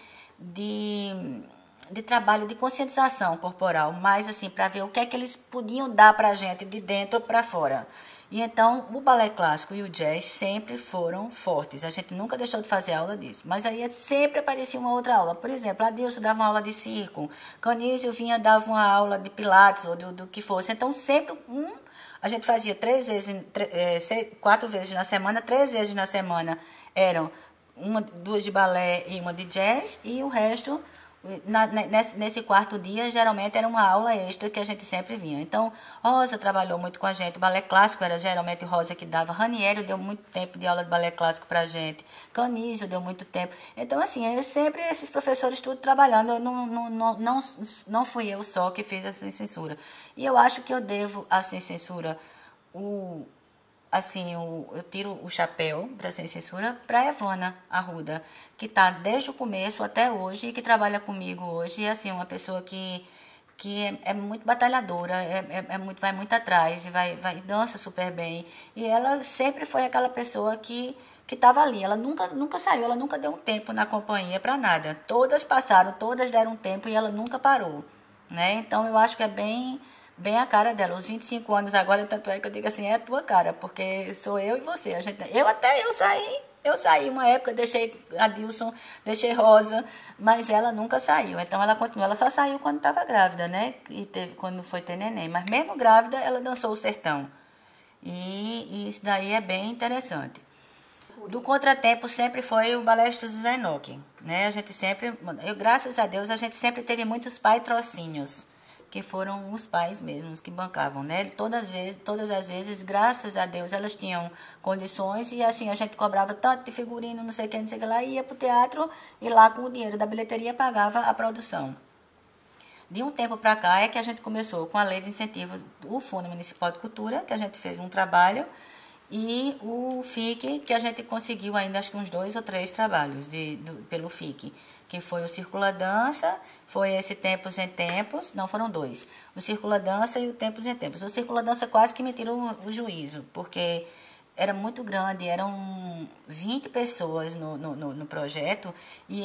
trabalho de conscientização corporal, mais assim, para ver o que é que eles podiam dar para a gente de dentro para fora. E então, o balé clássico e o jazz sempre foram fortes. A gente nunca deixou de fazer aula disso. Mas aí sempre aparecia uma outra aula. Por exemplo, a Dilson dava uma aula de circo, Canísio vinha dava uma aula de pilates ou do que fosse. Então, sempre a gente fazia 4 vezes na semana, 3 vezes na semana eram duas de balé e uma de jazz, e o resto, nesse quarto dia, geralmente era uma aula extra que a gente sempre vinha. Então, Rosa trabalhou muito com a gente, o balé clássico era geralmente Rosa que dava, Raniero deu muito tempo de aula de balé clássico pra gente, Canísio deu muito tempo. Então, assim, sempre esses professores tudo trabalhando, eu não fui eu só que fiz a Sem Censura. E eu acho que eu devo a Sem Censura assim, eu tiro o chapéu para Sem Censura para Evana Arruda, que está desde o começo até hoje e que trabalha comigo hoje. E assim, uma pessoa que é muito batalhadora, vai muito atrás e vai dança super bem. E ela sempre foi aquela pessoa que estava ali. Ela nunca saiu, ela nunca deu um tempo na companhia para nada. Todas passaram, todas deram um tempo e ela nunca parou, né? Então eu acho que é bem a cara dela. Os 25 anos agora, tanto é que eu digo assim, é a tua cara, porque sou eu e você. Eu saí uma época, deixei a Dilson, deixei Rosa, mas ela nunca saiu. Então ela continua, ela só saiu quando estava grávida, né? E quando foi ter neném. Mas mesmo grávida, ela dançou o sertão. E isso daí é bem interessante. Do contratempo sempre foi o Balestre do Zenoque, né? A gente sempre, graças a Deus, a gente sempre teve muitos patrocínios, que foram os pais mesmos que bancavam, né? Todas as vezes, graças a Deus, elas tinham condições e assim a gente cobrava tanto de figurino, não sei o que lá, ia pro teatro e lá com o dinheiro da bilheteria pagava a produção. De um tempo para cá é que a gente começou com a lei de incentivo do Fundo Municipal de Cultura, que a gente fez um trabalho, e o FIC, que a gente conseguiu ainda acho que uns 2 ou 3 trabalhos pelo FIC, que foi o Circula Dança, foi esse Tempos em Tempos, não, foram 2, o Circula Dança e o Tempos em Tempos. O Circula Dança quase que me tirou o juízo, porque era muito grande, eram 20 pessoas no projeto e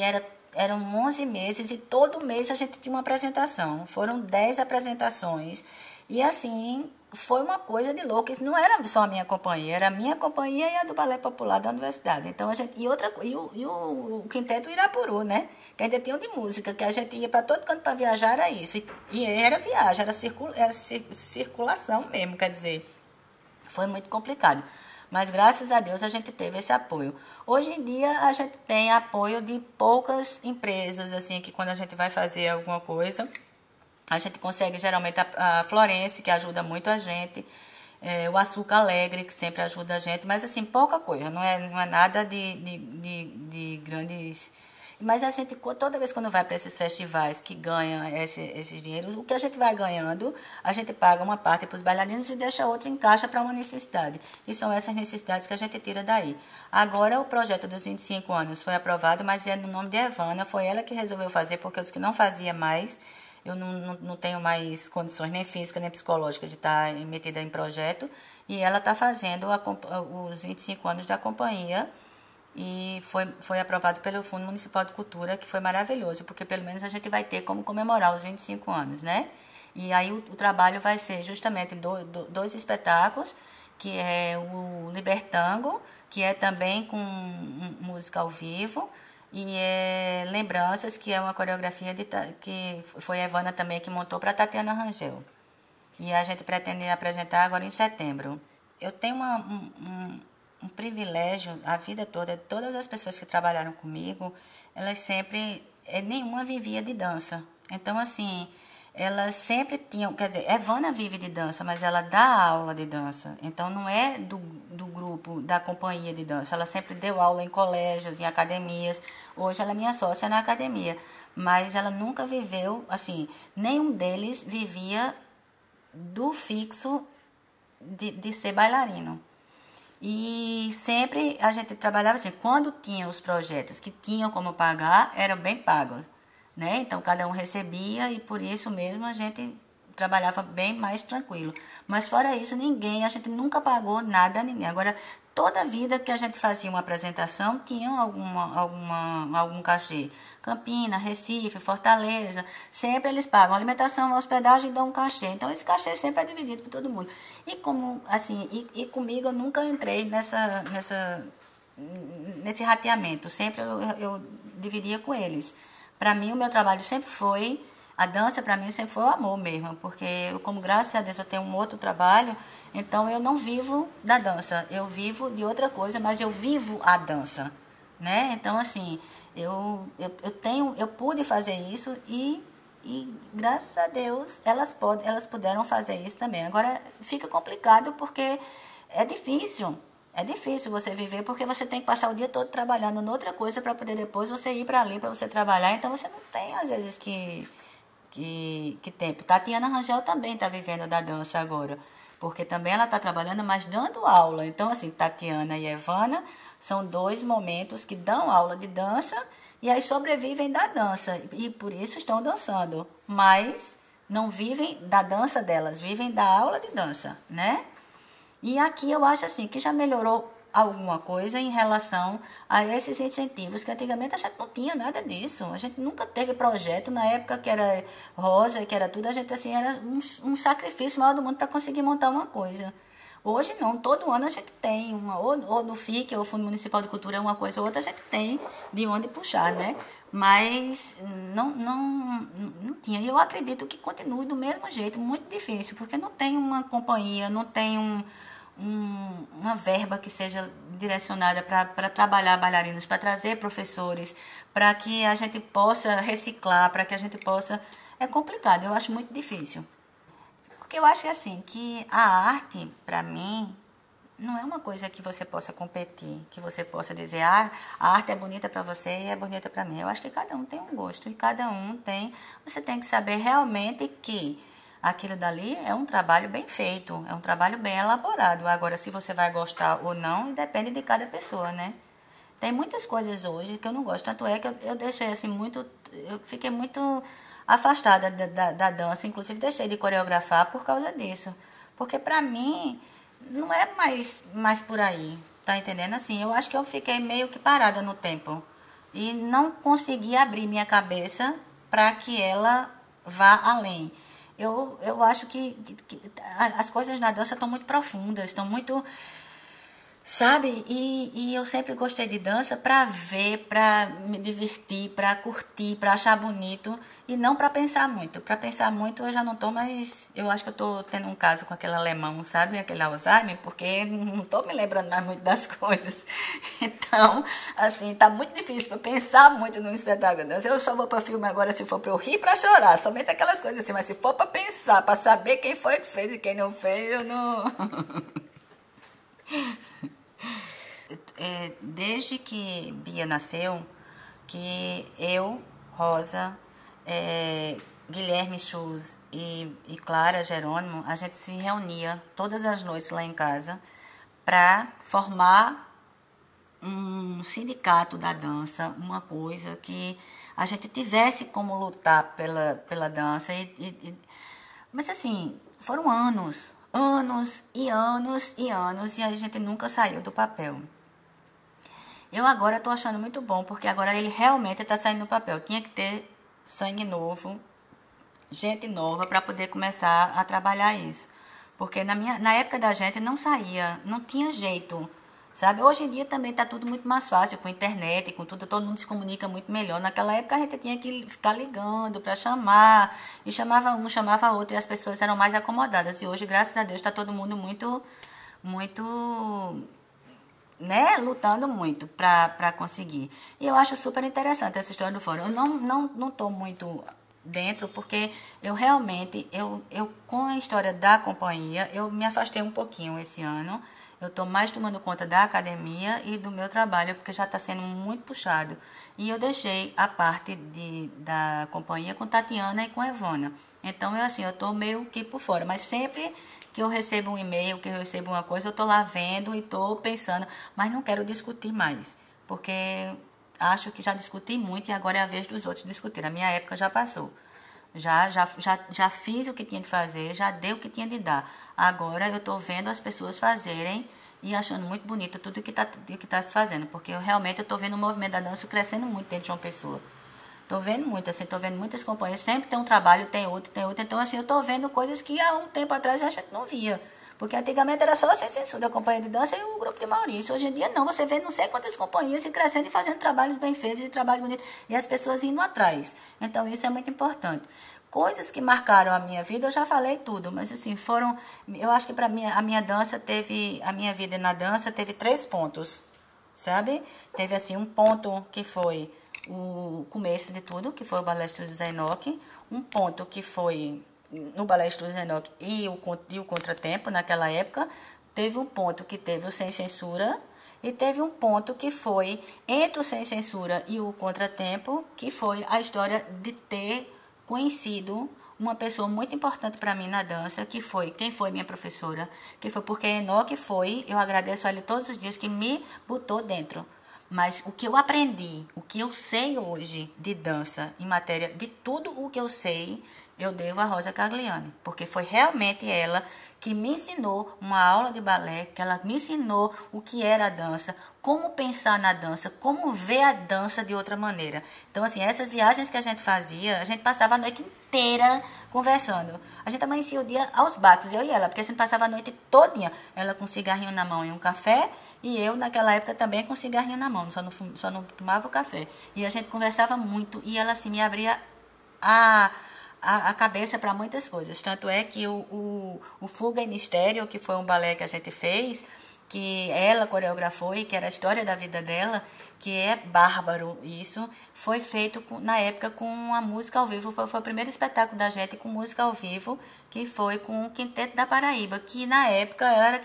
eram 11 meses e todo mês a gente tinha uma apresentação. Foram 10 apresentações e assim foi uma coisa de louco. Isso não era só a minha companhia, era a minha companhia e a do Balé Popular da universidade. Então a gente o Quinteto Irapuru, né? Que ainda tinha um de música, que a gente ia para todo canto para viajar, era isso. E era viagem, era circulação mesmo, quer dizer, foi muito complicado. Mas graças a Deus a gente teve esse apoio. Hoje em dia a gente tem apoio de poucas empresas, assim, que quando a gente vai fazer alguma coisa, a gente consegue geralmente a Florence, que ajuda muito a gente, o Açúcar Alegre, que sempre ajuda a gente, mas assim, pouca coisa, não é nada de grandes. Mas a gente, toda vez quando vai para esses festivais que ganham esses dinheiros, o que a gente vai ganhando, a gente paga uma parte para os bailarinos e deixa outra em caixa para uma necessidade. E são essas necessidades que a gente tira daí. Agora, o projeto dos 25 anos foi aprovado, mas é no nome de Evana, foi ela que resolveu fazer, porque os que não fazia mais, eu não tenho mais condições nem físicas nem psicológicas de estar metida em projeto, e ela está fazendo os 25 anos da companhia. E foi aprovado pelo Fundo Municipal de Cultura, que foi maravilhoso, porque pelo menos a gente vai ter como comemorar os 25 anos, né? E aí o trabalho vai ser justamente dois espetáculos, que é o Libertango, que é também com música ao vivo, e Lembranças, que é uma coreografia que foi a Evana também que montou para Tatiana Rangel. E a gente pretende apresentar agora em setembro. Eu tenho um privilégio a vida toda. Todas as pessoas que trabalharam comigo, elas sempre, nenhuma vivia de dança. Então, assim, elas sempre tinham, quer dizer, Evana vive de dança, mas ela dá aula de dança. Então não é do grupo, da companhia de dança. Ela sempre deu aula em colégios, em academias. Hoje ela é minha sócia na academia. Mas ela nunca viveu, assim, nenhum deles vivia do fixo de ser bailarino. E sempre a gente trabalhava assim, quando tinha os projetos que tinham como pagar, eram bem pagos, né? Então cada um recebia e por isso mesmo a gente trabalhava bem mais tranquilo. Mas fora isso, ninguém, a gente nunca pagou nada a ninguém. Agora, toda vida que a gente fazia uma apresentação, tinha algum cachê. Campina, Recife, Fortaleza, sempre eles pagam alimentação, hospedagem e dão um cachê. Então, esse cachê sempre é dividido por todo mundo. E como, assim, e comigo eu nunca entrei nesse rateamento. Sempre eu dividia com eles. Para mim, o meu trabalho sempre foi, a dança para mim sempre foi o amor mesmo, porque eu, como graças a Deus eu tenho um outro trabalho, então eu não vivo da dança, eu vivo de outra coisa, mas eu vivo a dança, né? Então, assim, eu pude fazer isso e graças a Deus elas puderam fazer isso também. Agora fica complicado porque é difícil. É difícil você viver porque você tem que passar o dia todo trabalhando noutra coisa para poder depois você ir para ali para você trabalhar. Então você não tem às vezes que tempo. Tatiana Rangel também está vivendo da dança agora, porque também ela está trabalhando, mas dando aula. Então assim, Tatiana e Evana são dois momentos que dão aula de dança e aí sobrevivem da dança e por isso estão dançando, mas não vivem da dança delas, vivem da aula de dança, né? E aqui eu acho assim que já melhorou alguma coisa em relação a esses incentivos, que antigamente a gente não tinha nada disso. A gente nunca teve projeto, na época que era rosa, que era tudo, a gente assim, era um sacrifício maior do mundo para conseguir montar uma coisa. Hoje não, todo ano a gente tem, ou no FIC, ou Fundo Municipal de Cultura, uma coisa ou outra, a gente tem de onde puxar, né? Mas não tinha. E eu acredito que continue do mesmo jeito, muito difícil, porque não tem uma companhia, não tem uma verba que seja direcionada para trabalhar bailarinos, para trazer professores, para que a gente possa reciclar, para que a gente possa... É complicado, eu acho muito difícil. Porque eu acho assim, que a arte, para mim, não é uma coisa que você possa competir, que você possa dizer, ah, a arte é bonita para você e é bonita para mim. Eu acho que cada um tem um gosto e cada um tem... Você tem que saber realmente que aquilo dali é um trabalho bem feito, é um trabalho bem elaborado. Agora, se você vai gostar ou não, depende de cada pessoa, né? Tem muitas coisas hoje que eu não gosto, tanto é que eu deixei assim muito... Eu fiquei muito afastada da dança, inclusive deixei de coreografar por causa disso. Porque pra mim não é mais por aí, tá entendendo? Assim, eu acho que eu fiquei meio que parada no tempo e não consegui abrir minha cabeça para que ela vá além. Eu acho que as coisas na dança estão muito profundas, estão muito... Sabe? E eu sempre gostei de dança para ver, para me divertir, para curtir, para achar bonito e não para pensar muito. Para pensar muito eu já não tô, mas eu acho que eu tô tendo um caso com aquele alemão, sabe? Aquele Alzheimer, porque não tô me lembrando mais muito das coisas. Então, assim, tá muito difícil para pensar muito no espetáculo de dança. Eu só vou para filme agora se for para eu rir, para chorar, somente aquelas coisas assim, mas se for para pensar, para saber quem foi que fez e quem não fez, eu não... Desde que Bia nasceu, que eu, Rosa, Guilherme Chus e Clara Jerônimo, a gente se reunia todas as noites lá em casa para formar um sindicato da dança, uma coisa que a gente tivesse como lutar pela dança. Mas assim, foram anos e anos e anos e a gente nunca saiu do papel. Eu agora estou achando muito bom, porque agora ele realmente está saindo do papel. Tinha que ter sangue novo, gente nova para poder começar a trabalhar isso. Porque na época da gente não saía, não tinha jeito, sabe? Hoje em dia também está tudo muito mais fácil, com internet, com tudo, todo mundo se comunica muito melhor. Naquela época a gente tinha que ficar ligando para chamar, e chamava um, chamava outro, e as pessoas eram mais acomodadas. E hoje, graças a Deus, está todo mundo muito, né, lutando muito para conseguir. E eu acho super interessante essa história do fórum. Eu não tô muito dentro, porque eu realmente, eu com a história da companhia, eu me afastei um pouquinho esse ano. Eu estou mais tomando conta da academia e do meu trabalho, porque já está sendo muito puxado. E eu deixei a parte da companhia com Tatiana e com Evona. Então, eu estou meio que por fora. Mas sempre que eu recebo um e-mail, que eu recebo uma coisa, eu estou lá vendo e estou pensando. Mas não quero discutir mais, porque acho que já discuti muito e agora é a vez dos outros discutir. A minha época já passou. Já fiz o que tinha de fazer, já dei o que tinha de dar. Agora eu estou vendo as pessoas fazerem e achando muito bonito tudo o que tá se fazendo. Porque eu realmente estou vendo o movimento da dança crescendo muito dentro de uma pessoa. Estou vendo muito, assim, estou vendo muitas companhias. Sempre tem um trabalho, tem outro, tem outro. Então, assim, eu estou vendo coisas que há um tempo atrás a gente não via. Porque antigamente era só Sem Censura, a companhia de dança e o grupo de Maurício. Hoje em dia não, você vê não sei quantas companhias e crescendo e fazendo trabalhos bem feitos e trabalhos bonitos. E as pessoas indo atrás. Então isso é muito importante. Coisas que marcaram a minha vida, eu já falei tudo, mas assim, foram. Eu acho que para mim, a minha dança teve. A minha vida na dança teve 3 pontos, sabe? Teve assim um ponto que foi o começo de tudo, que foi o Balé Estúdio Zé Enoque. Um ponto que foi no Balé Estúdio Zé Enoque e o Contratempo, naquela época. Teve um ponto que teve o Sem Censura e teve um ponto que foi entre o Sem Censura e o Contratempo, que foi a história de ter conhecido uma pessoa muito importante para mim na dança, que foi quem foi minha professora, que foi porque Enoque foi, eu agradeço a ele todos os dias, que me botou dentro. Mas o que eu aprendi, o que eu sei hoje de dança, em matéria de tudo o que eu sei, eu devo a Rosa Cagliani, porque foi realmente ela que me ensinou uma aula de balé, que ela me ensinou o que era a dança, como pensar na dança, como ver a dança de outra maneira. Então, assim, essas viagens que a gente fazia, a gente passava a noite inteira conversando. A gente amanhecia o dia aos baques, eu e ela, porque a gente passava a noite todinha, ela com um cigarrinho na mão e um café, e eu, naquela época, também com um cigarrinho na mão, só não tomava o café. E a gente conversava muito, e ela, assim, me abria a cabeça para muitas coisas. Tanto é que o Fuga e Mistério, que foi um balé que a gente fez, que ela coreografou e que era a história da vida dela, que é bárbaro isso, foi feito na época com a música ao vivo. Foi o primeiro espetáculo da gente com música ao vivo, que foi com o Quinteto da Paraíba, que na época era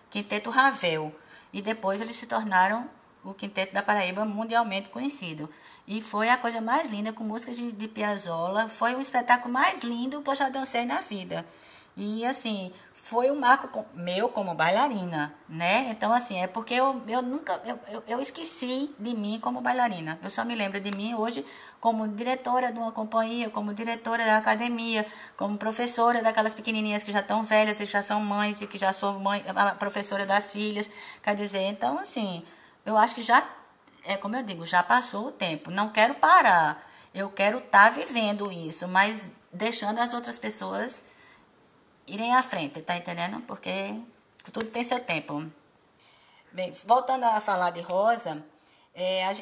Quinteto Ravel. E depois eles se tornaram o Quinteto da Paraíba mundialmente conhecido. E foi a coisa mais linda, com músicas de Piazzolla. Foi o espetáculo mais lindo que eu já dancei na vida. E, assim, foi um marco meu como bailarina, né? Então, assim, é porque eu nunca... Eu esqueci de mim como bailarina. Eu só me lembro de mim hoje como diretora de uma companhia, como diretora da academia, como professora daquelas pequenininhas que já estão velhas e que já são mães e que já sou mãe, a professora das filhas. Quer dizer, então, assim, eu acho que já... como eu digo, já passou o tempo. Não quero parar. Eu quero estar vivendo isso, mas deixando as outras pessoas irem à frente, tá entendendo? Porque tudo tem seu tempo. Bem, voltando a falar de Rosa,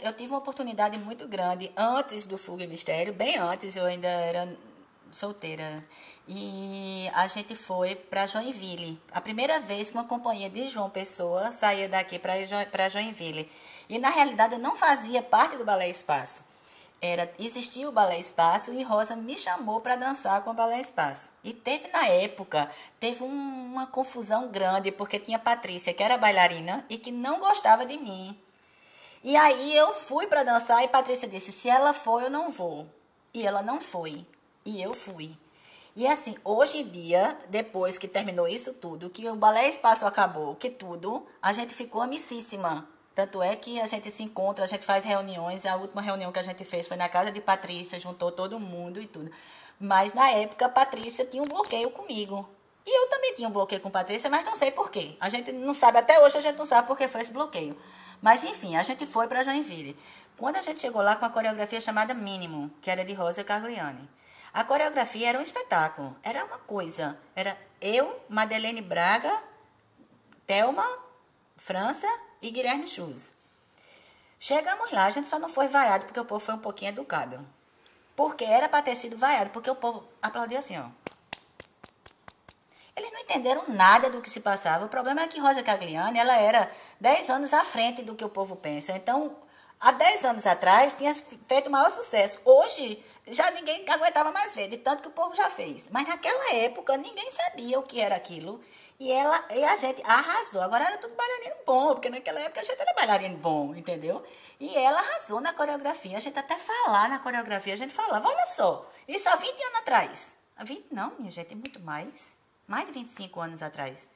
eu tive uma oportunidade muito grande antes do Fuga e Mistério, bem antes, eu ainda era solteira. E a gente foi para Joinville. A primeira vez que uma companhia de João Pessoa saiu daqui para Joinville. E na realidade eu não fazia parte do Balé Espaço. Existia o Balé Espaço e Rosa me chamou para dançar com o Balé Espaço. E na época, uma confusão grande, porque tinha Patrícia, que era bailarina e que não gostava de mim. E aí eu fui para dançar e Patrícia disse, se ela for, eu não vou. E ela não foi. E eu fui. E assim, hoje em dia, depois que terminou isso tudo, que o Balé Espaço acabou, que tudo, a gente ficou amicíssima. Tanto é que a gente se encontra, a gente faz reuniões. A última reunião que a gente fez foi na casa de Patrícia, juntou todo mundo e tudo. Mas na época, a Patrícia tinha um bloqueio comigo. E eu também tinha um bloqueio com a Patrícia, mas não sei por quê. A gente não sabe, até hoje a gente não sabe por que foi esse bloqueio. Mas enfim, a gente foi para Joinville. Quando a gente chegou lá com a coreografia chamada Mínimo, que era de Rosa Cagliani. A coreografia era um espetáculo, era uma coisa. Era eu, Madeleine Braga, Thelma, França e Guilherme Schultz. Chegamos lá, a gente só não foi vaiado porque o povo foi um pouquinho educado. Porque era para ter sido vaiado, porque o povo aplaudiu assim, ó. Eles não entenderam nada do que se passava. O problema é que Rosa Cagliani, ela era 10 anos à frente do que o povo pensa. Então, há 10 anos atrás tinha feito o maior sucesso. Hoje já ninguém aguentava mais ver, de tanto que o povo já fez. Mas naquela época ninguém sabia o que era aquilo. E a gente arrasou. Agora era tudo bailarino bom, porque naquela época a gente era bailarino bom, entendeu? E ela arrasou na coreografia. A gente até falar na coreografia, a gente falava, olha só, isso há 20 anos atrás. Há 20, não, minha gente, é muito mais. Mais de 25 anos atrás.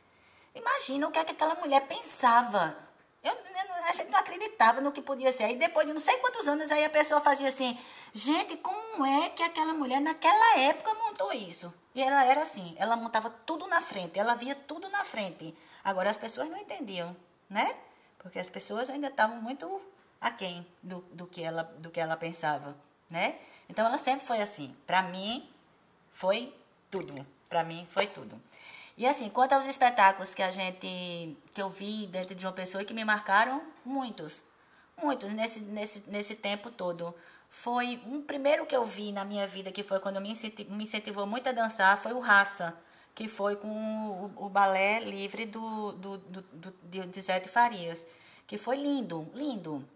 Imagina o que é que aquela mulher pensava. A gente não acreditava no que podia ser. Aí depois de não sei quantos anos, aí a pessoa fazia assim, gente, como é que aquela mulher naquela época montou isso? E ela era assim, ela montava tudo na frente, ela via tudo na frente. Agora as pessoas não entendiam, né? Porque as pessoas ainda estavam muito aquém do que ela pensava, né? Então ela sempre foi assim. Para mim, foi tudo. Para mim, foi tudo. E assim, quanto aos espetáculos que eu vi dentro de uma pessoa e que me marcaram, muitos nesse tempo todo. Foi um primeiro que eu vi na minha vida, que foi quando me incentivou muito a dançar, foi o Raça, que foi com o balé livre de Zé de Farias, que foi lindo, lindo.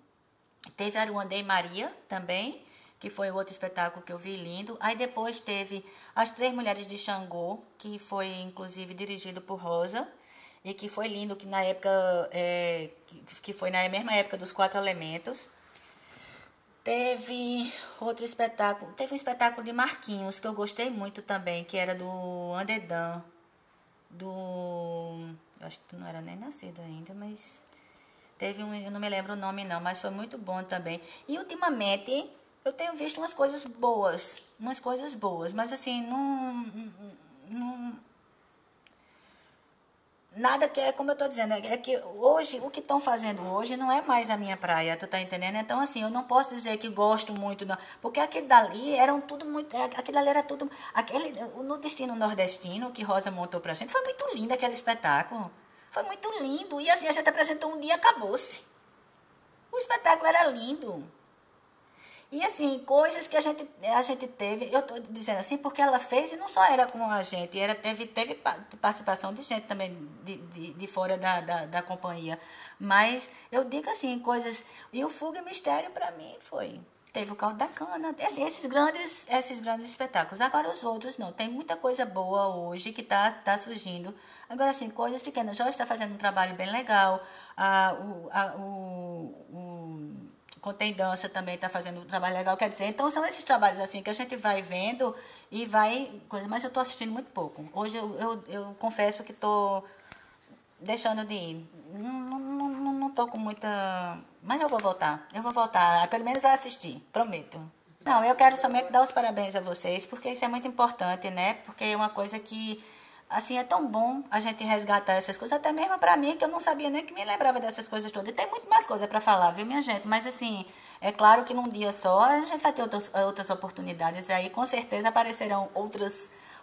Teve Aruandê e Maria também, que foi outro espetáculo que eu vi lindo. Aí depois teve As Três Mulheres de Xangô, que foi inclusive dirigido por Rosa, e que foi lindo, que na época, que foi na mesma época dos Quatro Elementos. Teve outro espetáculo, teve um espetáculo de Marquinhos, que eu gostei muito também, que era do Andedan, eu acho que tu não era nem nascido ainda, mas teve eu não me lembro o nome não, mas foi muito bom também. E ultimamente eu tenho visto umas coisas boas, mas assim, nada que é como eu tô dizendo, é que hoje, o que estão fazendo hoje não é mais a minha praia, tu tá entendendo? Então, assim, eu não posso dizer que gosto muito, não, porque aquele dali eram tudo muito, aquele dali era tudo, no Destino Nordestino, que Rosa montou pra gente, foi muito lindo aquele espetáculo, foi muito lindo, e assim, a gente apresentou um dia e acabou-se. O espetáculo era lindo. E assim, coisas que a gente teve, eu estou dizendo assim, porque ela fez e não só era com a gente, teve participação de gente também de fora da companhia. Mas eu digo assim, coisas. E o Fuga e Mistério para mim foi. Teve o Caldo da Cana, assim, esses grandes espetáculos. Agora os outros não. Tem muita coisa boa hoje que tá surgindo. Agora, assim, coisas pequenas. Jorge está fazendo um trabalho bem legal. Contém Dança também está fazendo um trabalho legal, quer dizer, então são esses trabalhos assim que a gente vai vendo e vai coisa, mas eu estou assistindo muito pouco. Hoje eu confesso que estou deixando de ir. Não estou com muita. Mas eu vou voltar, pelo menos a assistir, prometo. Não, eu quero somente dar os parabéns a vocês, porque isso é muito importante, né? Porque é uma coisa que assim, é tão bom a gente resgatar essas coisas, até mesmo pra mim, que eu não sabia nem que me lembrava dessas coisas todas. E tem muito mais coisa pra falar, viu, minha gente? Mas, assim, é claro que num dia só a gente vai ter outras oportunidades. E aí, com certeza, aparecerão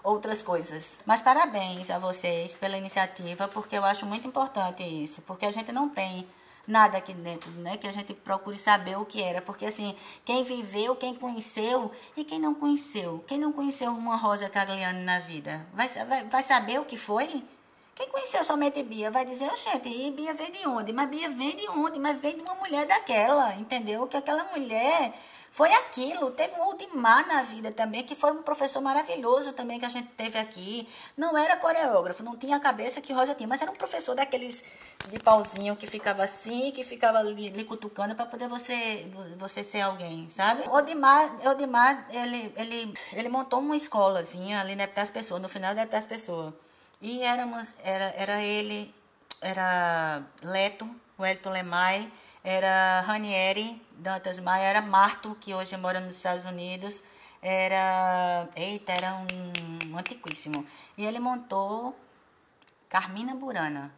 outras coisas. Mas parabéns a vocês pela iniciativa, porque eu acho muito importante isso. Porque a gente não tem nada aqui dentro, né? Que a gente procure saber o que era. Porque, assim, quem viveu, quem conheceu e quem não conheceu. Quem não conheceu uma Rosa Cagliani na vida, vai saber o que foi? Quem conheceu somente Bia vai dizer, oh, gente, e Bia veio de onde? Mas Bia vem de onde? Mas veio de uma mulher daquela, entendeu? Que aquela mulher foi aquilo. Teve um Oldimar na vida também, que foi um professor maravilhoso também que a gente teve aqui. Não era coreógrafo, não tinha a cabeça que Rosa tinha, mas era um professor daqueles de pauzinho que ficava assim, que ficava lhe cutucando para poder você ser alguém, sabe? Oldimar ele montou uma escolazinha ali na Epitácio Pessoa, no final da Epitácio Pessoa. E era ele, era Leto, o Elton Lemay, era Ranieri Dantas Maia, era Marto, que hoje mora nos Estados Unidos, era um antiquíssimo. E ele montou Carmina Burana.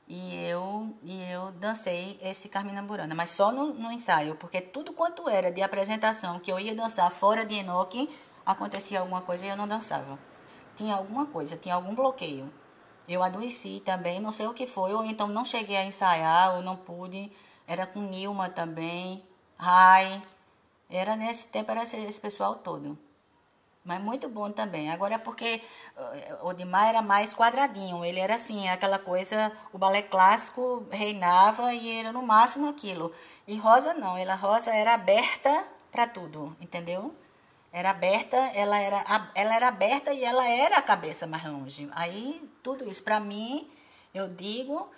E eu dancei esse Carmina Burana, mas só no ensaio, porque tudo quanto era de apresentação que eu ia dançar fora de Enoque, acontecia alguma coisa e eu não dançava. Tinha alguma coisa, tinha algum bloqueio. Eu adoeci também, não sei o que foi, ou então não cheguei a ensaiar, ou não pude. Era com Nilma também, Rai. Nesse tempo, era esse pessoal todo. Mas muito bom também. Agora é porque o Dimar era mais quadradinho. Ele era assim, aquela coisa, o balé clássico reinava e era no máximo aquilo. E Rosa não, Rosa era aberta para tudo, entendeu? Era aberta, ela era aberta e ela era a cabeça mais longe. Aí, tudo isso, para mim, eu digo,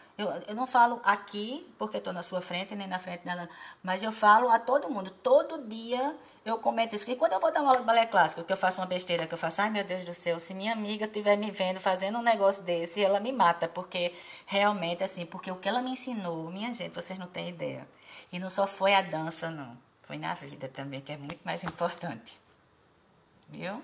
eu não falo aqui, porque estou na sua frente, nem na frente dela, mas eu falo a todo mundo. Todo dia eu comento isso. Que quando eu vou dar uma aula de balé clássico, que eu faço uma besteira, que eu faço, ai meu Deus do céu, se minha amiga estiver me vendo fazendo um negócio desse, ela me mata, porque realmente, assim, porque o que ela me ensinou, minha gente, vocês não têm ideia. E não só foi a dança, não. Foi na vida também, que é muito mais importante. Viu?